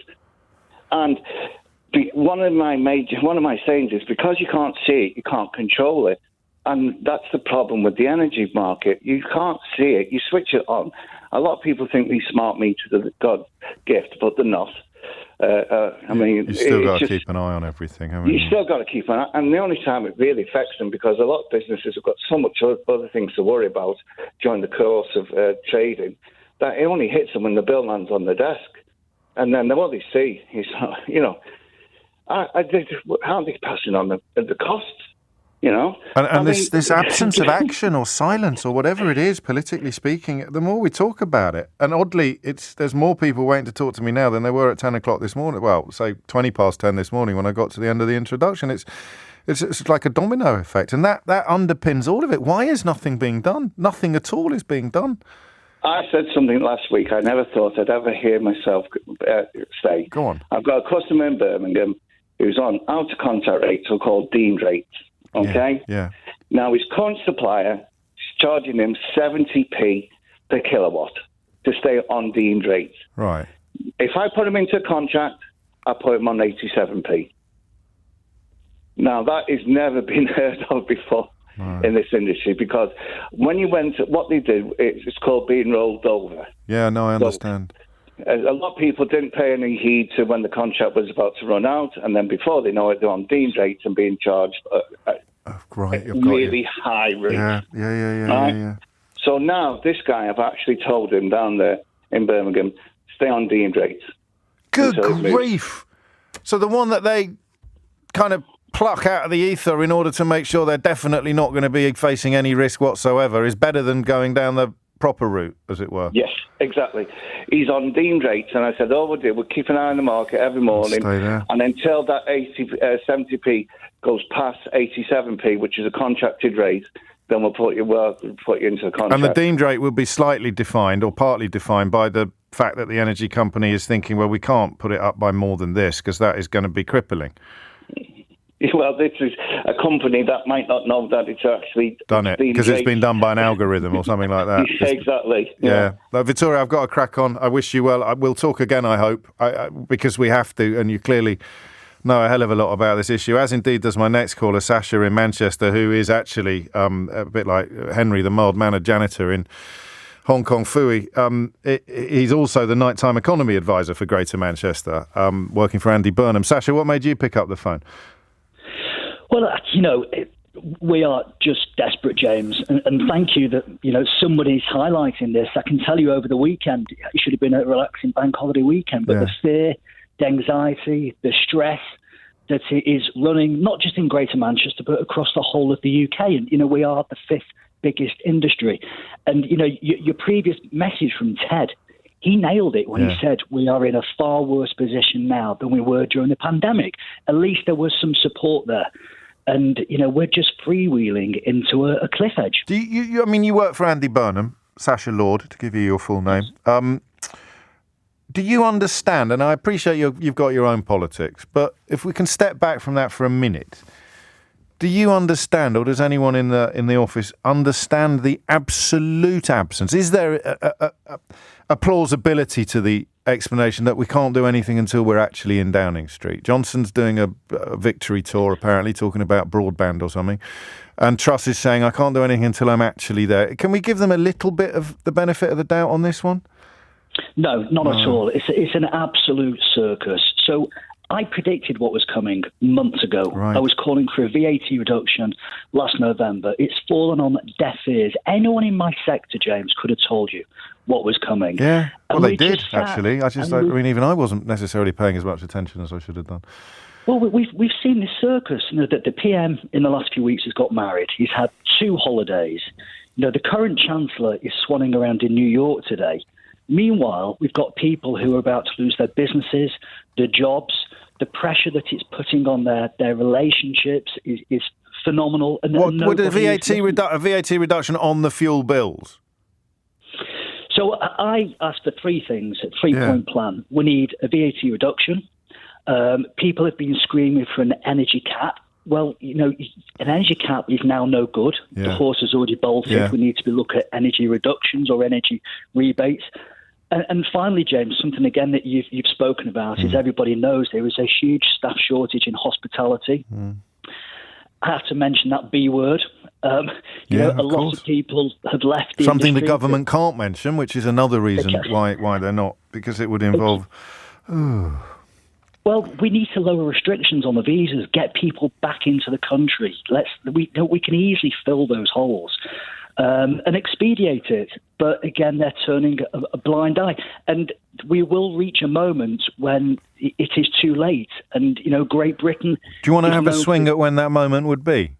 And one of my sayings is because you can't see it, you can't control it. And that's the problem with the energy market. You can't see it. You switch it on. A lot of people think these smart meters are the God gift, but they're not. I mean, you've still got to keep an eye on everything, haven't you? You've still got to keep an eye. And the only time it really affects them, because a lot of businesses have got so much other things to worry about during the course of trading, that it only hits them when the bill lands on the desk. And then what they see is, how are they passing on the costs? And this absence of action or silence or whatever it is, politically speaking, the more we talk about it, and oddly, there's more people waiting to talk to me now than there were at 10 o'clock this morning. Well, say 20 past 10 this morning when I got to the end of the introduction. It's like a domino effect, and that underpins all of it. Why is nothing being done? Nothing at all is being done. I said something last week I never thought I'd ever hear myself say. Go on. I've got a customer in Birmingham who's on out-of-contract rates, so-called deemed rates. Okay? Yeah. Now, his current supplier is charging him 70p per kilowatt to stay on deemed rates. Right. If I put him into a contract, I put him on 87p. Now, that has never been heard of before in this industry, because when you what they did, it's called being rolled over. Yeah, no, I understand. A lot of people didn't pay any heed to when the contract was about to run out, and then before they know it, they're on deemed rates and being charged really high rates. Yeah. So now this guy, I've actually told him down there in Birmingham, stay on deemed rates. Good grief! So the one that they kind of pluck out of the ether in order to make sure they're definitely not going to be facing any risk whatsoever is better than going down the proper route, as it were. Yes, exactly. He's on deemed rates, and I said, we'll keep an eye on the market every morning. Stay there. And until that 70p goes past 87p, which is a contracted rate, then we'll put you into the contract. And the deemed rate will be slightly defined or partly defined by the fact that the energy company is thinking, well, we can't put it up by more than this because that is going to be crippling. Well, this is a company that might not know that it's actually done it because it's been done by an algorithm or something like that. Exactly. Yeah. Victoria, I've got to crack on. I wish you well. We'll talk again, I hope, because we have to, and you clearly know a hell of a lot about this issue, as indeed does my next caller, Sasha in Manchester, who is actually a bit like Henry, the mild-mannered janitor in Hong Kong Fui. He's also the nighttime economy advisor for Greater Manchester, working for Andy Burnham. Sasha, what made you pick up the phone? Well, we are just desperate, James, and thank you that, somebody's highlighting this. I can tell you over the weekend, it should have been a relaxing bank holiday weekend, but the fear, the anxiety, the stress that is running, not just in Greater Manchester, but across the whole of the UK. And, we are the fifth biggest industry. And, your previous message from Ted, he nailed it when he said we are in a far worse position now than we were during the pandemic. At least there was some support there. And, we're just freewheeling into a cliff edge. Do you work for Andy Burnham, Sasha Lord, to give you your full name. Do you understand, and I appreciate you've got your own politics, but if we can step back from that for a minute, do you understand, or does anyone in the office understand the absolute absence? Is there a plausibility to the explanation that we can't do anything until we're actually in Downing Street? Johnson's doing a victory tour, apparently, talking about broadband or something. And Truss is saying, I can't do anything until I'm actually there. Can we give them a little bit of the benefit of the doubt on this one? No, not at all. It's an absolute circus. So I predicted what was coming months ago. Right. I was calling for a VAT reduction last November. It's fallen on deaf ears. Anyone in my sector, James, could have told you what was coming. Yeah, well, they did, sat, actually. Even I wasn't necessarily paying as much attention as I should have done. Well, we've seen this circus. That the PM in the last few weeks has got married. He's had 2 holidays. The current Chancellor is swanning around in New York today. Meanwhile, we've got people who are about to lose their businesses, their jobs. The pressure that it's putting on their relationships is phenomenal. And would a VAT reduction on the fuel bills? So I asked for 3 things, a 3-point plan. We need a VAT reduction. People have been screaming for an energy cap. Well, an energy cap is now no good. Yeah. The horse has already bolted. Yeah. We need to look at energy reductions or energy rebates. And finally, James, something again that you've spoken about is everybody knows there is a huge staff shortage in hospitality. I have to mention that B word. A lot of people have left the something industry. The government can't mention, which is another reason why they're not, because it would involve. Well, we need to lower restrictions on the visas, get people back into the country. We can easily fill those holes. And expedite it. But again, they're turning a blind eye. And we will reach a moment when it is too late. And, Great Britain... Do you want to have a swing at when that moment would be?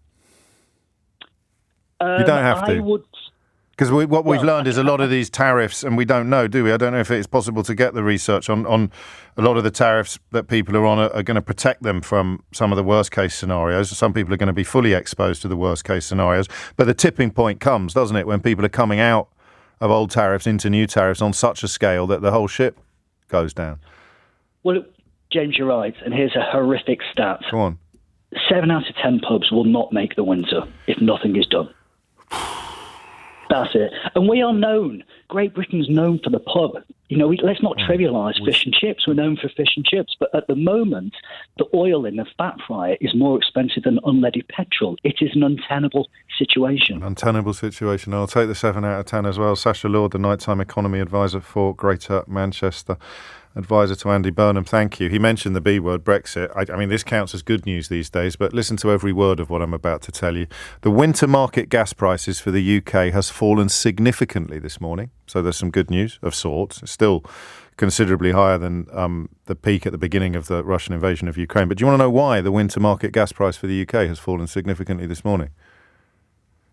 You don't have to. Because what we've learned is a lot of these tariffs, and we don't know, do we? I don't know if it's possible to get the research on a lot of the tariffs that people are on are going to protect them from some of the worst-case scenarios. Some people are going to be fully exposed to the worst-case scenarios. But the tipping point comes, doesn't it, when people are coming out of old tariffs into new tariffs on such a scale that the whole ship goes down. Well, James, you're right. And here's a horrific stat. Go on. 7 out of 10 pubs will not make the winter if nothing is done. That's it. And we are known, Great Britain's known for the pub. Let's not trivialise fish and chips. We're known for fish and chips. But at the moment, the oil in the fat fryer is more expensive than unleaded petrol. It is an untenable situation. Untenable situation. I'll take the 7 out of 10 as well. Sasha Lord, the nighttime economy advisor for Greater Manchester. Advisor to Andy Burnham, thank you. He mentioned the B word, Brexit. I mean, this counts as good news these days, but listen to every word of what I'm about to tell you. The winter market gas prices for the UK has fallen significantly this morning, so there's some good news of sorts. It's still considerably higher than the peak at the beginning of the Russian invasion of Ukraine. But do you want to know why the winter market gas price for the UK has fallen significantly this morning?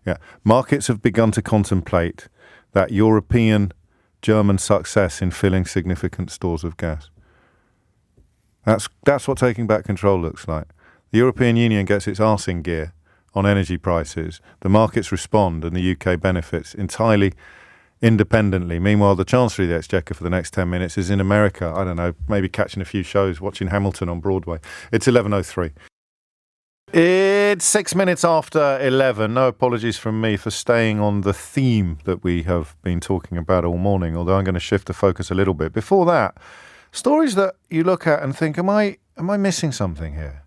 Yeah, markets have begun to contemplate that European German success in filling significant stores of gas. That's what taking back control looks like. The European Union gets its arse in gear on energy prices. The markets respond and the UK benefits entirely independently. Meanwhile, the Chancellor of the Exchequer for the next 10 minutes is in America. I don't know, maybe catching a few shows, watching Hamilton on Broadway. It's 11:03. It's 6 minutes after 11. No apologies from me for staying on the theme that we have been talking about all morning, although I'm going to shift the focus a little bit. Before that, stories that you look at and think, am I missing something here?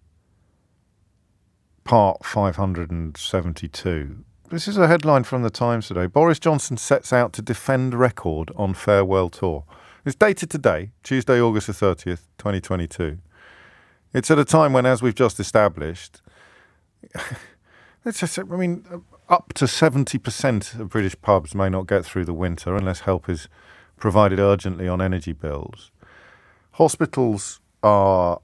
Part 572. This is a headline from the Times today. Boris Johnson sets out to defend record on farewell tour. It's dated today, Tuesday, August the 30th, 2022. It's at a time when, as we've just established, up to 70% of British pubs may not get through the winter unless help is provided urgently on energy bills. Hospitals are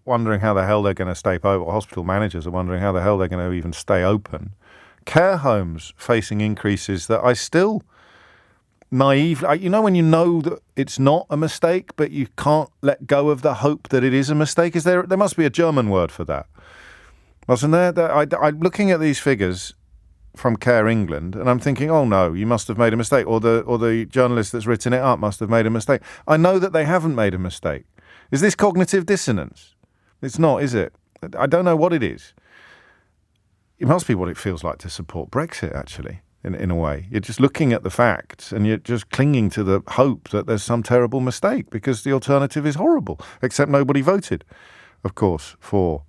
wondering how the hell they're going to stay open. Hospital managers are wondering how the hell they're going to even stay open. Care homes facing increases that I still naive. When you know that it's not a mistake, but you can't let go of the hope that it is a mistake. There must be a German word for that. Wasn't there? I'm looking at these figures from Care England, and I'm thinking, oh no, you must have made a mistake, or the journalist that's written it up must have made a mistake. I know that they haven't made a mistake. Is this cognitive dissonance? It's not, is it? I don't know what it is. It must be what it feels like to support Brexit, actually, in a way. You're just looking at the facts, and you're just clinging to the hope that there's some terrible mistake, because the alternative is horrible, except nobody voted, of course, for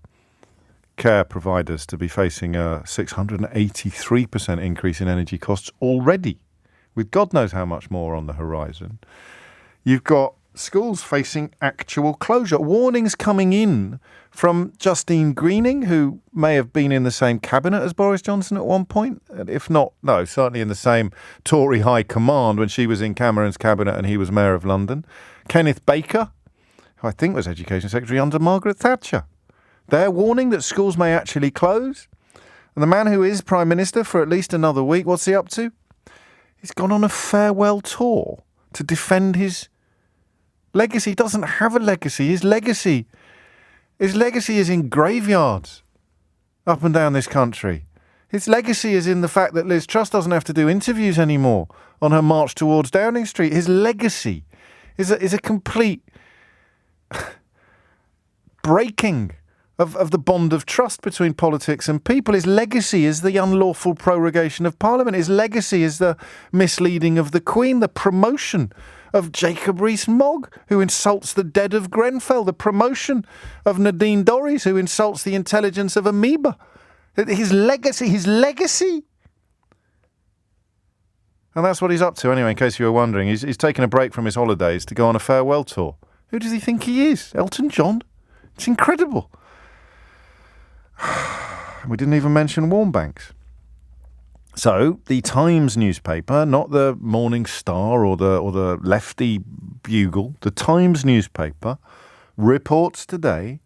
care providers to be facing a 683% increase in energy costs already, with God knows how much more on the horizon. You've got schools facing actual closure. Warnings coming in from Justine Greening, who may have been in the same cabinet as Boris Johnson at one point. If not, no, certainly in the same Tory high command when she was in Cameron's cabinet and he was Mayor of London. Kenneth Baker, who I think was Education Secretary under Margaret Thatcher. They're warning that schools may actually close. And the man who is Prime Minister for at least another week, what's he up to? He's gone on a farewell tour to defend his legacy. He doesn't have a legacy. His legacy is in graveyards up and down this country. His legacy is in the fact that Liz Truss doesn't have to do interviews anymore on her march towards Downing Street. His legacy is a complete breaking of the bond of trust between politics and people. His legacy is the unlawful prorogation of Parliament. His legacy is the misleading of the Queen, the promotion of Jacob Rees-Mogg, who insults the dead of Grenfell, the promotion of Nadine Dorries, who insults the intelligence of amoeba. His legacy. And that's what he's up to anyway, in case you were wondering. He's taken a break from his holidays to go on a farewell tour. Who does he think he is? Elton John? It's incredible. We didn't even mention Warmbanks. So the Times newspaper, not the Morning Star or the lefty Bugle, the Times newspaper reports today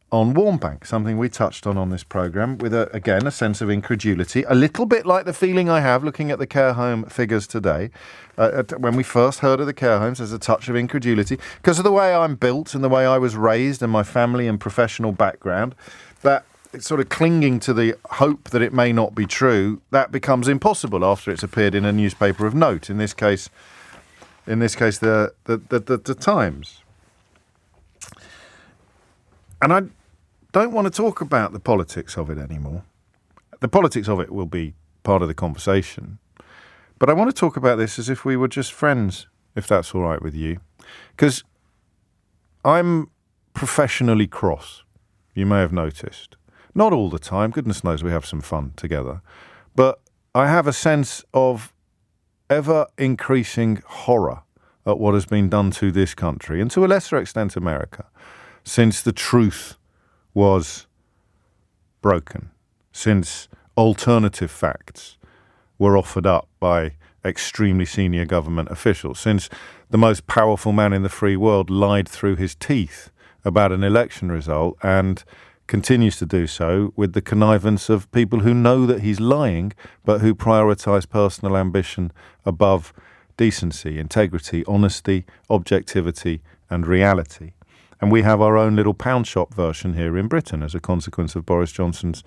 on Warmbank, something we touched on this programme with, again, a sense of incredulity, a little bit like the feeling I have looking at the care home figures today. When we first heard of the care homes, there's a touch of incredulity because of the way I'm built and the way I was raised and my family and professional background, that it's sort of clinging to the hope that it may not be true, that becomes impossible after it's appeared in a newspaper of note. In this case, the Times. And I don't want to talk about the politics of it anymore. The politics of it will be part of the conversation. But I want to talk about this as if we were just friends, if that's all right with you. Because I'm professionally cross, you may have noticed. Not all the time, goodness knows we have some fun together. But I have a sense of ever-increasing horror at what has been done to this country, and to a lesser extent America, since the truth was broken, since alternative facts were offered up by extremely senior government officials, since the most powerful man in the free world lied through his teeth about an election result and continues to do so with the connivance of people who know that he's lying, but who prioritise personal ambition above decency, integrity, honesty, objectivity and reality. And we have our own little pound shop version here in Britain as a consequence of Boris Johnson's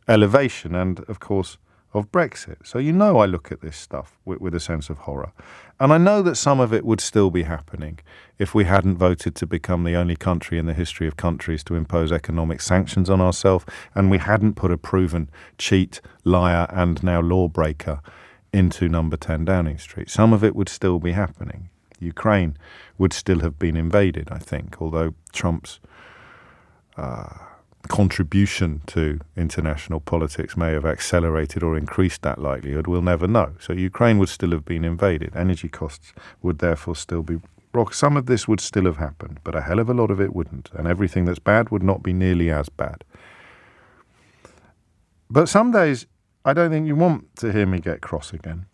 elevation and, of course, of Brexit. So you know I look at this stuff with a sense of horror. And I know that some of it would still be happening if we hadn't voted to become the only country in the history of countries to impose economic sanctions on ourselves, and we hadn't put a proven cheat, liar and now lawbreaker into number 10 Downing Street. Some of it would still be happening. Ukraine would still have been invaded, I think, although Trump's contribution to international politics may have accelerated or increased that likelihood. We'll never know. So Ukraine would still have been invaded. Energy costs would therefore still be rock. Some of this would still have happened, but a hell of a lot of it wouldn't. And everything that's bad would not be nearly as bad. But some days, I don't think you want to hear me get cross again.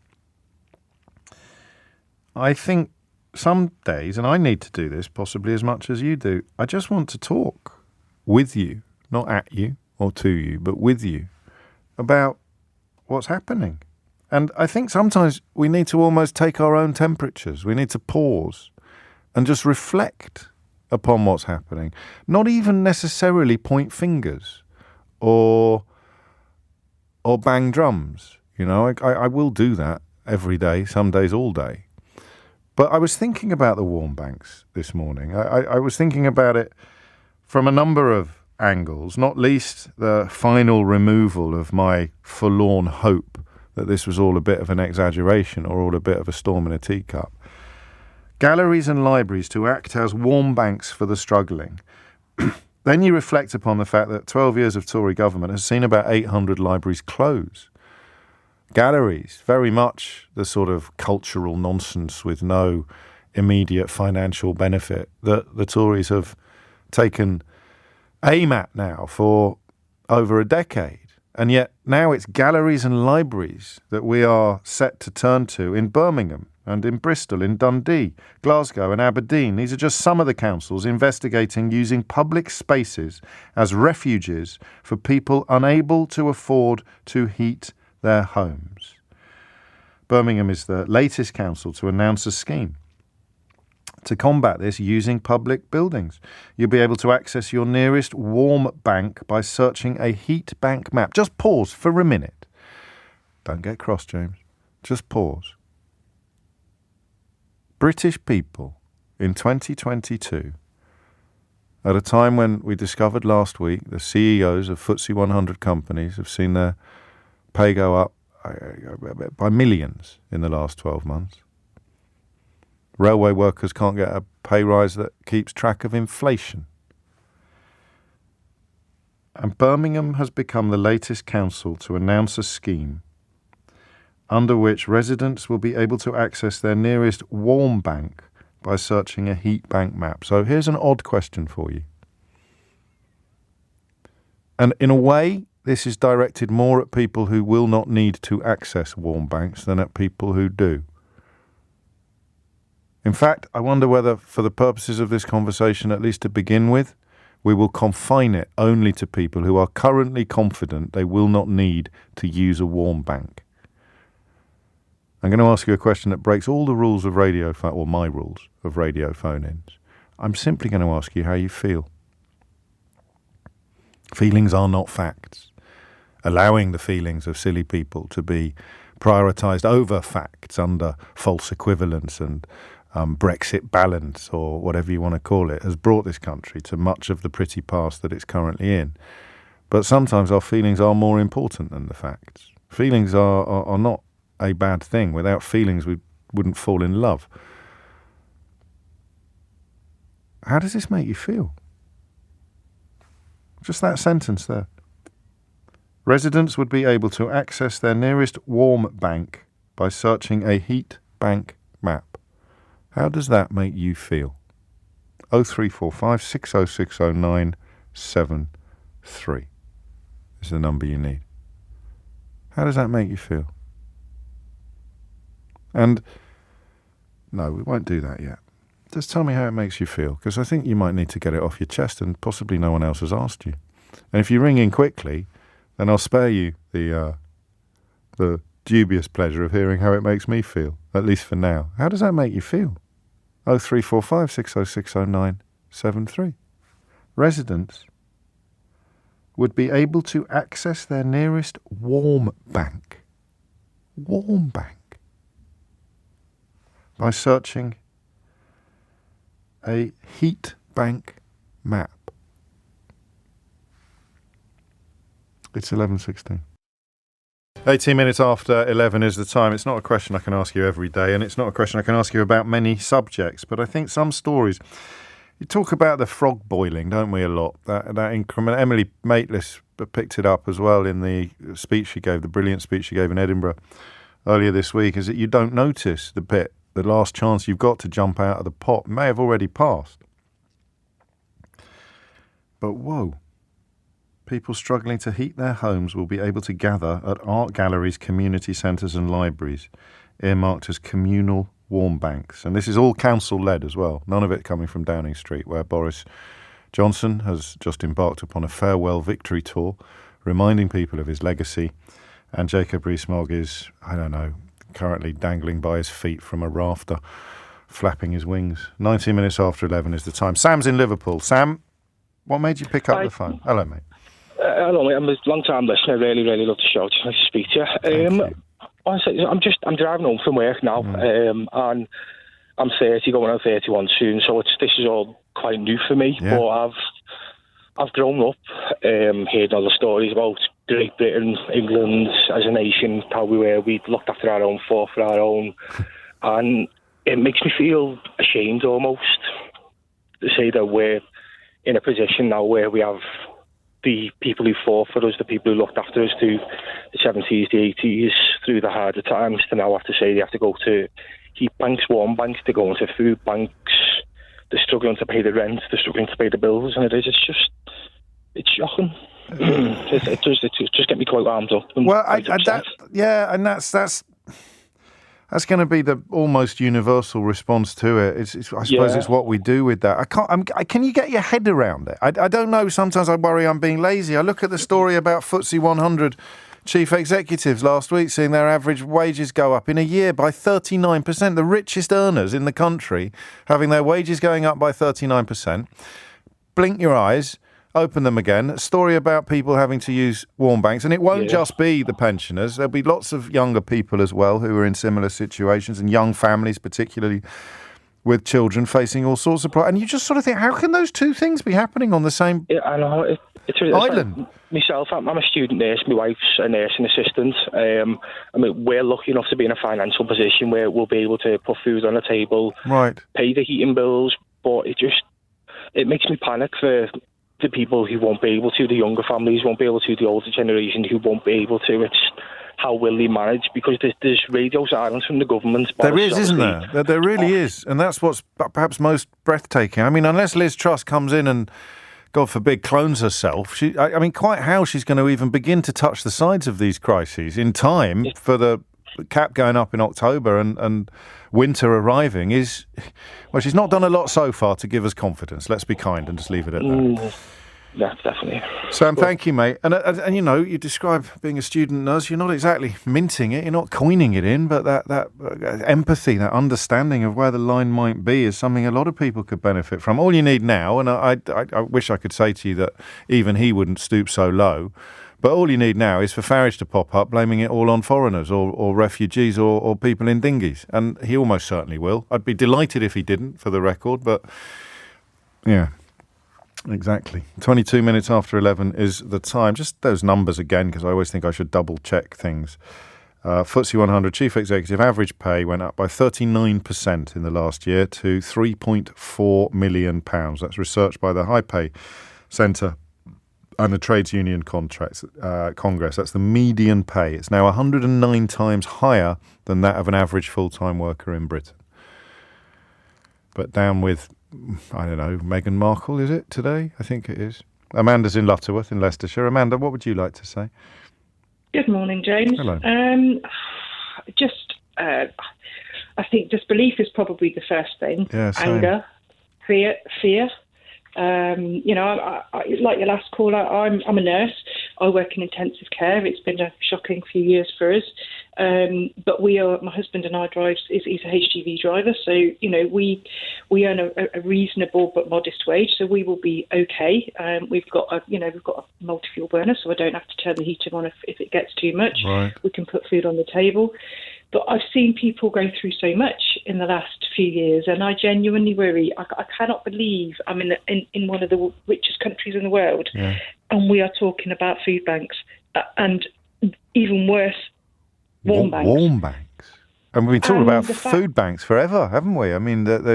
I think some days, and I need to do this possibly as much as you do, I just want to talk with you, not at you or to you, but with you about what's happening. And I think sometimes we need to almost take our own temperatures. We need to pause and just reflect upon what's happening. Not even necessarily point fingers or bang drums. You know, I will do that every day, some days all day. But I was thinking about the Warmbanks this morning. I was thinking about it from a number of angles, not least the final removal of my forlorn hope that this was all a bit of an exaggeration or all a bit of a storm in a teacup. Galleries and libraries to act as Warmbanks for the struggling. Then you reflect upon the fact that 12 years of Tory government has seen about 800 libraries close. Galleries, very much the sort of cultural nonsense with no immediate financial benefit that the Tories have taken aim at now for over a decade. And yet now it's galleries and libraries that we are set to turn to in Birmingham and in Bristol, in Dundee, Glasgow and Aberdeen. These are just some of the councils investigating using public spaces as refuges for people unable to afford to heat their homes. Birmingham is the latest council to announce a scheme to combat this using public buildings. You'll be able to access your nearest warm bank by searching a heat bank map. Just pause for a minute. Don't get cross, James. Just pause. British people in 2022, at a time when we discovered last week the CEOs of FTSE 100 companies have seen their pay go up by millions in the last 12 months. Railway workers can't get a pay rise that keeps track of inflation. And Birmingham has become the latest council to announce a scheme under which residents will be able to access their nearest warm bank by searching a heat bank map. So here's an odd question for you. And in a way, this is directed more at people who will not need to access warm banks than at people who do. In fact, I wonder whether, for the purposes of this conversation, at least to begin with, we will confine it only to people who are currently confident they will not need to use a warm bank. I'm going to ask you a question that breaks all the rules of radio, or my rules of radio phone-ins. I'm simply going to ask you how you feel. Feelings are not facts. Allowing the feelings of silly people to be prioritised over facts under false equivalence and Brexit balance, or whatever you want to call it, has brought this country to much of the pretty past that it's currently in. But sometimes our feelings are more important than the facts. Feelings are not a bad thing. Without feelings, we wouldn't fall in love. How does this make you feel? Just that sentence there. Residents would be able to access their nearest warm bank by searching a heat bank map. How does that make you feel? 0345 6060 973 is the number you need. How does that make you feel? And no, we won't do that yet. Just tell me how it makes you feel, because I think you might need to get it off your chest and possibly no one else has asked you. And if you ring in quickly, then I'll spare you the dubious pleasure of hearing how it makes me feel, at least for now. How does that make you feel? 0345 6060 973. Residents would be able to access their nearest warm bank by searching a heat bank map. It's 11:16. 18 minutes after 11 is the time. It's not a question I can ask you every day, and it's not a question I can ask you about many subjects, but I think some stories... You talk about the frog boiling, don't we, a lot? That increment. Emily Maitlis picked it up as well in the speech she gave, the brilliant speech she gave in Edinburgh earlier this week, is that you don't notice the bit, the last chance you've got to jump out of the pot may have already passed. But whoa. People struggling to heat their homes will be able to gather at art galleries, community centres and libraries, earmarked as communal warm banks. And this is all council-led as well, none of it coming from Downing Street, where Boris Johnson has just embarked upon a farewell victory tour, reminding people of his legacy. And Jacob Rees-Mogg is, I don't know, currently dangling by his feet from a rafter, flapping his wings. 19 minutes after 11 is the time. Sam's in Liverpool. Sam, what made you pick up the phone? Hello, mate. Hello, mate. I'm a long-time listener. Really, really love the show. Just nice to speak to you. Honestly, I'm driving home from work now, and I'm 30, going on 31 soon. So this is all quite new for me. Yeah. But I've grown up hearing all the stories about Great Britain, England as a nation, how we looked after our own, fought for our own, and it makes me feel ashamed almost to say that we're in a position now where we have the people who fought for us, the people who looked after us through the 70s, the 80s, through the harder times, to now have to say they have to go to heat banks, warm banks, they're going to food banks, they're struggling to pay the rent, they're struggling to pay the bills, and it's shocking. It just get me quite armed up. And that's going to be the almost universal response to it. I suppose it's what we do with that. Can you get your head around it? I don't know. Sometimes I worry I'm being lazy. I look at the story about FTSE 100 chief executives last week seeing their average wages go up in a year by 39%. The richest earners in the country having their wages going up by 39%. Blink your eyes. Open them again. A story about people having to use warm banks. And it won't just be the pensioners. There'll be lots of younger people as well who are in similar situations, and young families, particularly with children, facing all sorts of problems. And you just sort of think, how can those two things be happening on the same island? Like myself, I'm a student nurse. My wife's a nursing assistant. We're lucky enough to be in a financial position where we'll be able to put food on the table, pay the heating bills, but it makes me panic for the people who won't be able to, the younger families won't be able to, the older generation who won't be able to. It's how will they manage? Because there's radio silence from the government. There is, isn't there? There really is. And that's what's perhaps most breathtaking. I mean, unless Liz Truss comes in and, God forbid, clones herself, quite how she's going to even begin to touch the sides of these crises in time for the cap going up in October and winter arriving is, well, she's not done a lot so far to give us confidence. Let's be kind and just leave it at that. Yeah, definitely. Sam, thank you, mate. And you know, you describe being a student nurse. You're not exactly minting it. You're not coining it in, but that empathy, that understanding of where the line might be is something a lot of people could benefit from. All you need now, and I wish I could say to you that even he wouldn't stoop so low, but all you need now is for Farage to pop up blaming it all on foreigners or refugees or people in dinghies. And he almost certainly will. I'd be delighted if he didn't, for the record. But, yeah, exactly. 22 minutes after 11 is the time. Just those numbers again, because I always think I should double-check things. FTSE 100 chief executive average pay went up by 39% in the last year to £3.4 million. That's research by the High Pay Centre and the Trades Union Congress. That's the median pay. It's now 109 times higher than that of an average full-time worker in Britain. But down with, I don't know, Meghan Markle, is it today? I think it is. Amanda's in Lutterworth in Leicestershire. Amanda, what would you like to say? Good morning, James. Hello. I think disbelief is probably the first thing. Yeah, same. Anger, fear. I, like your last caller, I'm a nurse. I work in intensive care. It's been a shocking few years for us. But my husband and I he's a HGV driver, so, we earn a reasonable but modest wage, so we will be okay. We've got a multi-fuel burner, so I don't have to turn the heating on if it gets too much. Right. We can put food on the table. But I've seen people go through so much in the last few years, and I genuinely worry. I cannot believe I'm in one of the richest countries in the world, and we are talking about food banks, and even worse, warm banks. Warm banks. And we've been talking about food banks forever, haven't we? I mean, even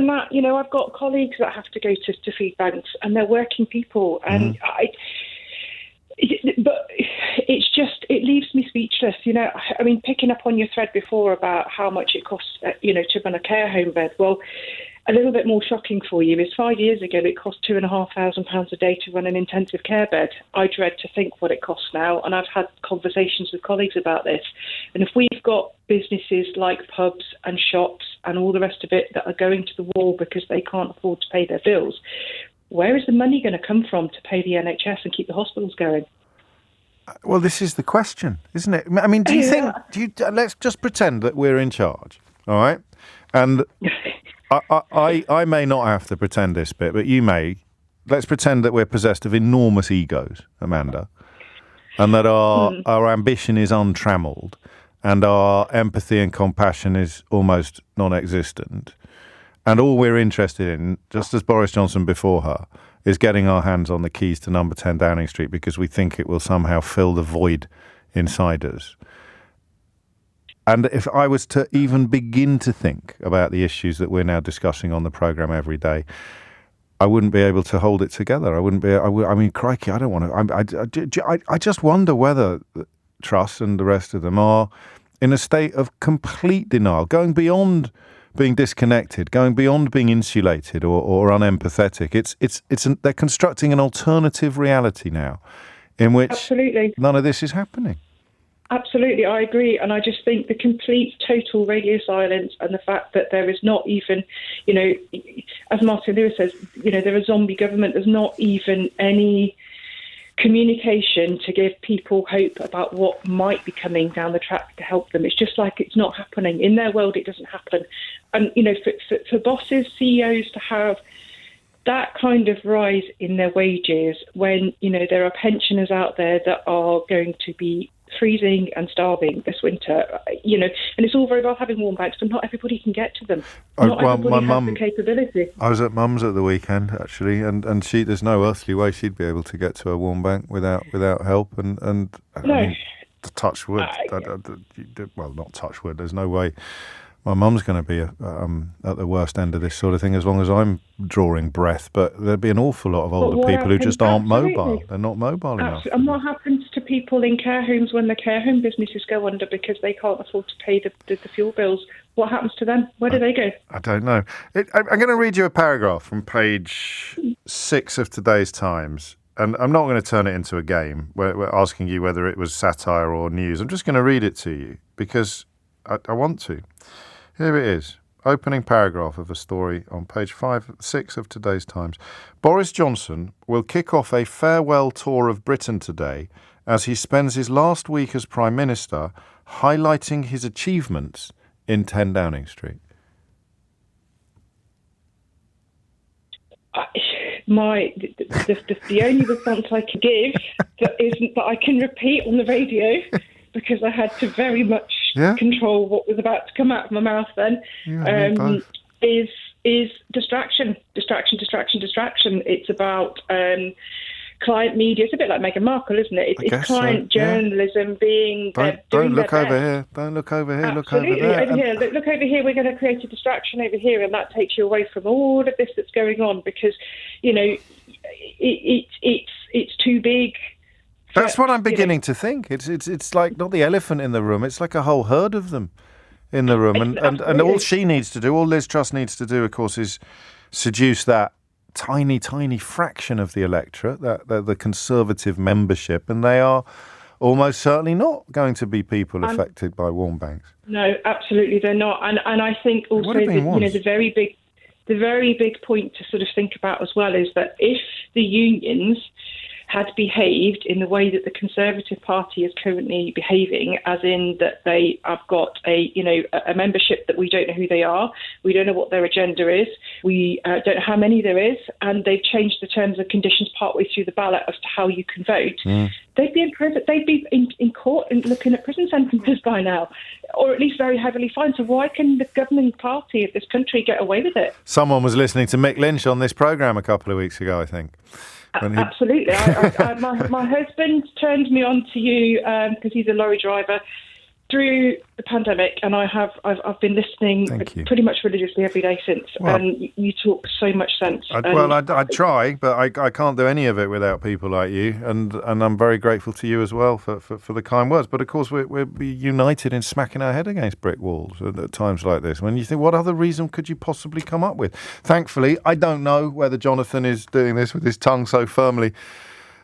that, I've got colleagues that have to go to food banks, and they're working people, and but it leaves me speechless. Picking up on your thread before about how much it costs, to run a care home bed. Well, a little bit more shocking for you is 5 years ago it cost £2,500 a day to run an intensive care bed. I dread to think what it costs now, and I've had conversations with colleagues about this. And if we've got businesses like pubs and shops and all the rest of it that are going to the wall because they can't afford to pay their bills, where is the money going to come from to pay the NHS and keep the hospitals going? Well, this is the question, isn't it? I mean, let's just pretend that we're in charge, all right? And I may not have to pretend this bit, but you may. Let's pretend that we're possessed of enormous egos, Amanda, and that our ambition is untrammelled and our empathy and compassion is almost non-existent. And all we're interested in, just as Boris Johnson before her, is getting our hands on the keys to number 10 Downing Street because we think it will somehow fill the void inside us. And if I was to even begin to think about the issues that we're now discussing on the programme every day, I wouldn't be able to hold it together. Crikey, I don't want to. I just wonder whether Truss and the rest of them are in a state of complete denial, going beyond being disconnected, going beyond being insulated or unempathetic. They're constructing an alternative reality now in which Absolutely. None of this is happening. Absolutely, I agree. And I just think the complete, total radio silence and the fact that there is not even, as Martin Lewis says, they're a zombie government. There's not even any communication to give people hope about what might be coming down the track to help them. It's just like it's not happening. In their world, it doesn't happen. And, for bosses, CEOs to have that kind of rise in their wages when, there are pensioners out there that are going to be freezing and starving this winter, and it's all very well having warm banks, but not everybody can get to them. Not everybody has the capability. I was at Mum's at the weekend, actually, and there's no earthly way she'd be able to get to a warm bank without help, and no. I mean, touch wood, well, not touch wood, there's no way my mum's going to be at the worst end of this sort of thing as long as I'm drawing breath, but there'd be an awful lot of older people who just aren't mobile. They're not mobile enough. And what happens to people in care homes when the care home businesses go under because they can't afford to pay the fuel bills? What happens to them? Where do they go? I don't know. I'm going to read you a paragraph from page 6 of today's Times. And I'm not going to turn it into a game where we're asking you whether it was satire or news. I'm just going to read it to you because I want to. Here it is. Opening paragraph of a story on page 6 of today's Times. Boris Johnson will kick off a farewell tour of Britain today as he spends his last week as Prime Minister highlighting his achievements in 10 Downing Street. The only response I can give that I can repeat on the radio because I had to very much control what was about to come out of my mouth then, is distraction. It's about client media. It's a bit like Meghan Markle, isn't it? It's client journalism being... Don't look over here. Don't look over here. Absolutely. Look over there. Over here. Look over here. We're going to create a distraction over here, and that takes you away from all of this that's going on because, it's too big. That's what I'm beginning to think. It's like not the elephant in the room. It's like a whole herd of them in the room. And all she needs to do, all Liz Truss needs to do, of course, is seduce that tiny, tiny fraction of the electorate, the Conservative membership, and they are almost certainly not going to be people affected by warm banks. No, absolutely they're not. And I think also the very big point to sort of think about as well is that if the unions had behaved in the way that the Conservative Party is currently behaving, as in that they have got a membership that we don't know who they are, we don't know what their agenda is, we don't know how many there is, and they've changed the terms and conditions partway through the ballot as to how you can vote, they'd be in prison, they'd be in court and looking at prison sentences by now, or at least very heavily fined. So why can the governing party of this country get away with it? Someone was listening to Mick Lynch on this programme a couple of weeks ago, I think. Absolutely. My husband turned me on to you because he's a lorry driver through the pandemic, and I've been listening pretty much religiously every day since. Well, and you talk so much sense. I try, but I can't do any of it without people like you, and I'm very grateful to you as well for the kind words. But of course, we're united in smacking our head against brick walls at times like this. When you think, what other reason could you possibly come up with? Thankfully, I don't know whether Jonathan is doing this with his tongue so firmly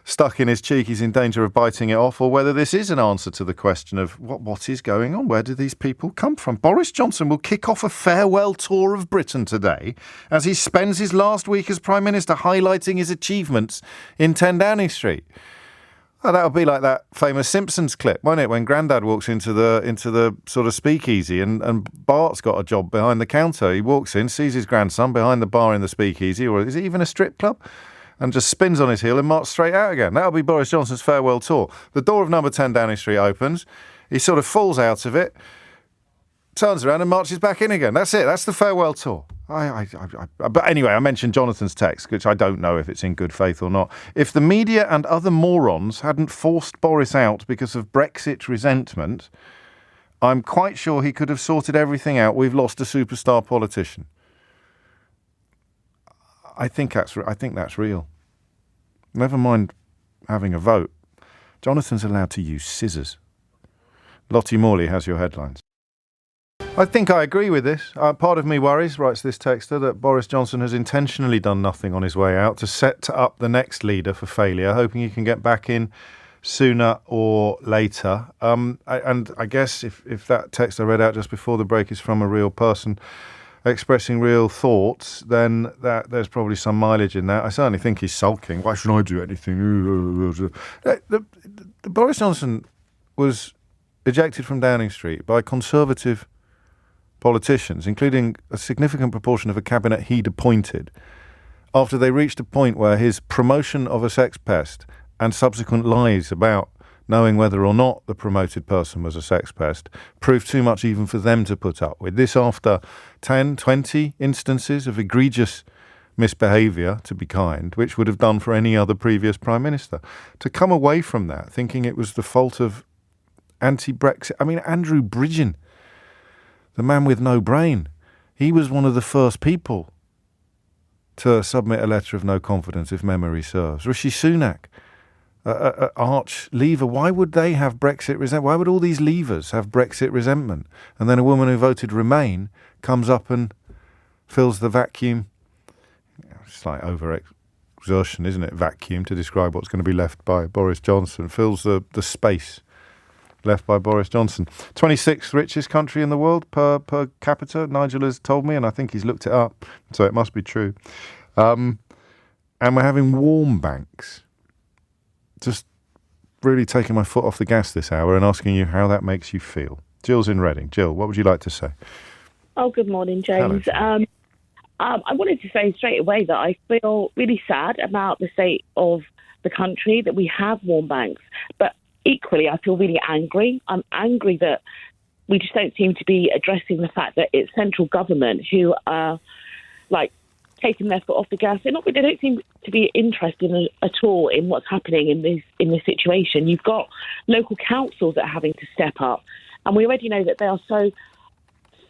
stuck in his cheek he's in danger of biting it off, or whether this is an answer to the question of what is going on. Where do these people come from? Boris Johnson will kick off a farewell tour of Britain today as he spends his last week as Prime Minister highlighting his achievements in 10 Downing Street. Well, that'll be like that famous Simpsons clip, won't it? When Grandad walks into the sort of speakeasy and Bart's got a job behind the counter. He walks in, sees his grandson behind the bar in the speakeasy, or is it even a strip club? And just spins on his heel and marches straight out again. That'll be Boris Johnson's farewell tour. The door of number 10 Downing Street opens. He sort of falls out of it, turns around and marches back in again. That's it. That's the farewell tour. But anyway, I mentioned Jonathan's text, which I don't know if it's in good faith or not. If the media and other morons hadn't forced Boris out because of Brexit resentment, I'm quite sure he could have sorted everything out. We've lost a superstar politician. I think that's real. Never mind having a vote. Jonathan's allowed to use scissors. Lottie Morley has your headlines. I think I agree with this. Part of me worries, writes this texter, that Boris Johnson has intentionally done nothing on his way out to set up the next leader for failure, hoping he can get back in sooner or later. And I guess if that text I read out just before the break is from a real person expressing real thoughts, then there's probably some mileage in that. I certainly think he's sulking. Why should I do anything? Boris Johnson was ejected from Downing Street by Conservative politicians, including a significant proportion of a cabinet he'd appointed, after they reached a point where his promotion of a sex pest and subsequent lies about knowing whether or not the promoted person was a sex pest proved too much even for them to put up with. This after 10, 20 instances of egregious misbehaviour, to be kind, which would have done for any other previous Prime Minister. To come away from that thinking it was the fault of anti-Brexit. I mean, Andrew Bridgen, the man with no brain, he was one of the first people to submit a letter of no confidence, if memory serves. Rishi Sunak, arch leaver. Why would they have Brexit resentment? Why would all these leavers have Brexit resentment? And then a woman who voted Remain comes up and fills the vacuum. It's like over-exertion, isn't it? Vacuum, to describe what's going to be left by Boris Johnson. Fills the space left by Boris Johnson. 26th richest country in the world per capita, Nigel has told me, and I think he's looked it up, so it must be true. And we're having warm banks. Just really taking my foot off the gas this hour and asking you how that makes you feel. Jill's in Reading. Jill, what would you like to say? Oh, good morning, James. I wanted to say straight away that I feel really sad about the state of the country, that we have warm banks, but equally, I feel really angry. I'm angry that we just don't seem to be addressing the fact that it's central government who are taking their foot off the gas. They don't seem to be interested at all in what's happening in this situation. You've got local councils that are having to step up, and we already know that they are so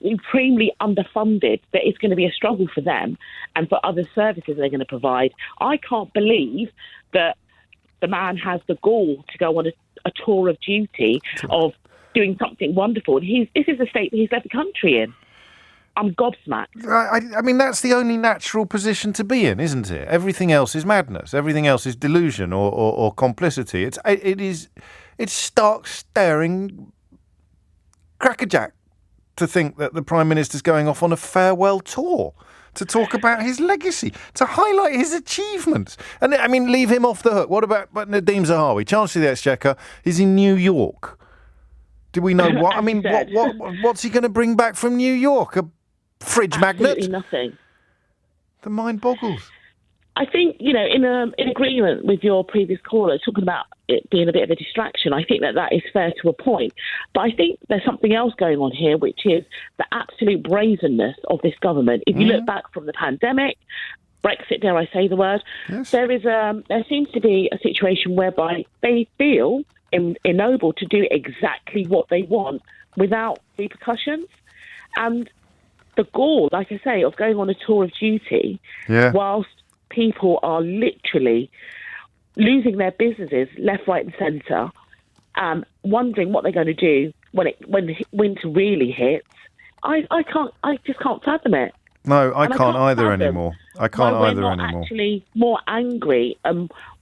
supremely underfunded that it's going to be a struggle for them and for other services they're going to provide. I can't believe that the man has the gall to go on a tour of duty of doing something wonderful. And this is the state that he's left the country in. I'm gobsmacked. I mean, that's the only natural position to be in, isn't it? Everything else is madness. Everything else is delusion or complicity. It's stark staring crackerjack to think that the Prime Minister's going off on a farewell tour to talk about his legacy, to highlight his achievements. And, I mean, leave him off the hook. What about Nadeem Zahawi, Chancellor of the Exchequer? He's in New York. Do we know what? I mean, what's he going to bring back from New York? A fridge magnet? Absolutely nothing. The mind boggles. I think, in agreement with your previous caller, talking about it being a bit of a distraction, I think that is fair to a point. But I think there's something else going on here, which is the absolute brazenness of this government. If you look back from the pandemic, Brexit, dare I say the word, yes, there seems to be a situation whereby they feel ennobled to do exactly what they want without repercussions. And the gall, like I say, of going on a tour of duty whilst people are literally losing their businesses left, right and centre, wondering what they're going to do when winter really hits. I just can't fathom it. No, I can't either anymore. I can't either anymore. We're not actually more angry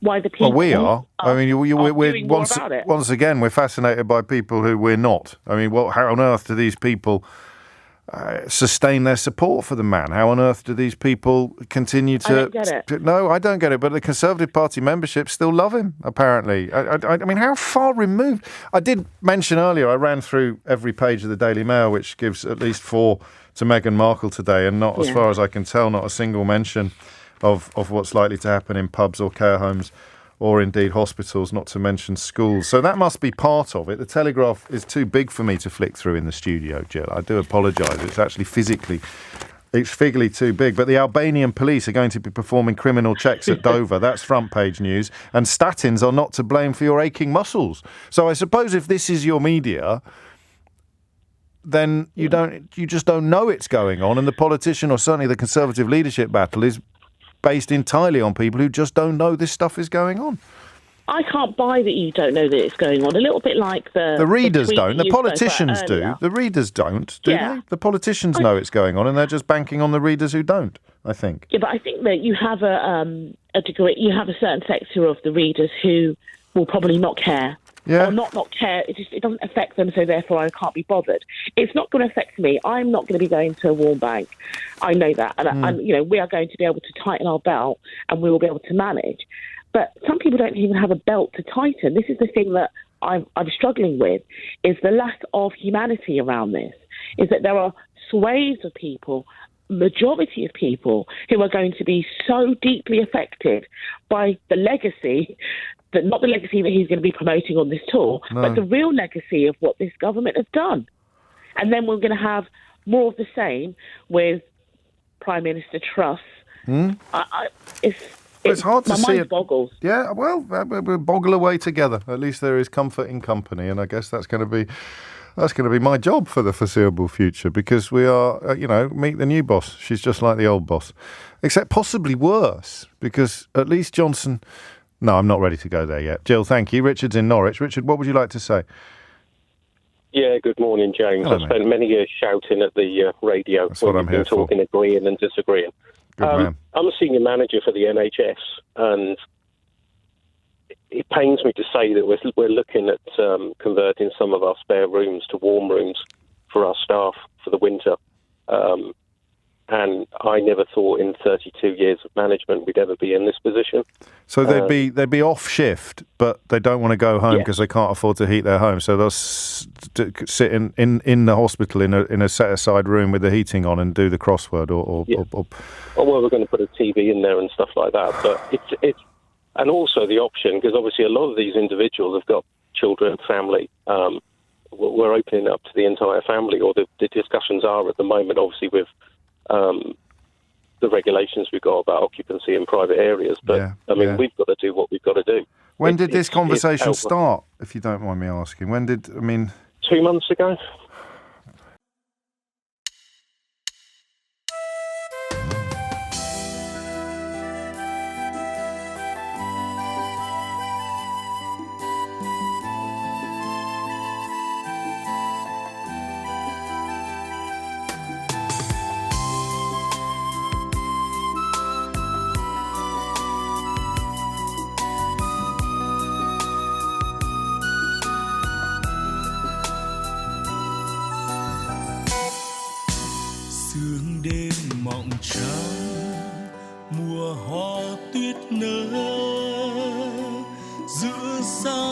why the people... Well, we are. I mean, we're once again, we're fascinated by people who we're not. I mean, how on earth do these people sustain their support for the man? How on earth do these people continue to... I don't get it. No, I don't get it. But the Conservative Party membership still love him, apparently. I mean, how far removed... I did mention earlier, I ran through every page of the Daily Mail, which gives at least 4 to Meghan Markle today, and not, as far as I can tell, not a single mention of what's likely to happen in pubs or care homes or indeed hospitals, not to mention schools. So that must be part of it. The Telegraph is too big for me to flick through in the studio, Jill. I do apologise. It's actually physically too big. But the Albanian police are going to be performing criminal checks at Dover. That's front page news. And statins are not to blame for your aching muscles. So I suppose if this is your media, then you just don't know it's going on, and the politician, or certainly the Conservative leadership battle, is based entirely on people who just don't know this stuff is going on. I can't buy that you don't know that it's going on. A little bit like the readers tweet don't. The you spoke about politicians do. earlier. The readers don't, do they? The politicians know it's going on, and they're just banking on the readers who don't, I think. Yeah, but I think that you have a degree. You have a certain sector of the readers who will probably not care. Yeah. Or not care. It doesn't affect them, so therefore I can't be bothered. It's not going to affect me. I'm not going to be going to a warm bank. I know that, and we are going to be able to tighten our belt, and we will be able to manage. But some people don't even have a belt to tighten. This is the thing that I'm struggling with, is the lack of humanity around this, is that there are swathes of people, majority of people, who are going to be so deeply affected by the legacy, not the legacy that he's going to be promoting on this tour, but the real legacy of what this government has done. And then we're going to have more of the same with Prime Minister Truss. It's hard to see it. My mind boggles. Yeah, well, we'll boggle away together. At least there is comfort in company, and I guess that's going to be my job for the foreseeable future, because we are, meet the new boss. She's just like the old boss, except possibly worse, because at least Johnson... No, I'm not ready to go there yet. Jill, thank you. Richard's in Norwich. Richard, what would you like to say? Yeah, good morning, James. Hello, I spent many years shouting at the radio. That's what I'm here for. Talking, agreeing and disagreeing. Good man. I'm a senior manager for the NHS, and it pains me to say that we're looking at converting some of our spare rooms to warm rooms for our staff for the winter. And I never thought in 32 years of management we'd ever be in this position. So they'd be off shift, but they don't want to go home because they can't afford to heat their home. So they'll sit in the hospital in a set aside room with the heating on and do the crossword or well, we're going to put a TV in there and stuff like that. But it's and also the option, because obviously a lot of these individuals have got children, family. We're opening it up to the entire family, or the discussions are at the moment, obviously with the regulations we've got about occupancy in private areas. But, we've got to do what we've got to do. When did this conversation start, if you don't mind me asking? 2 months ago. sương đêm mộng trắng mùa hoa tuyết nở giữa xa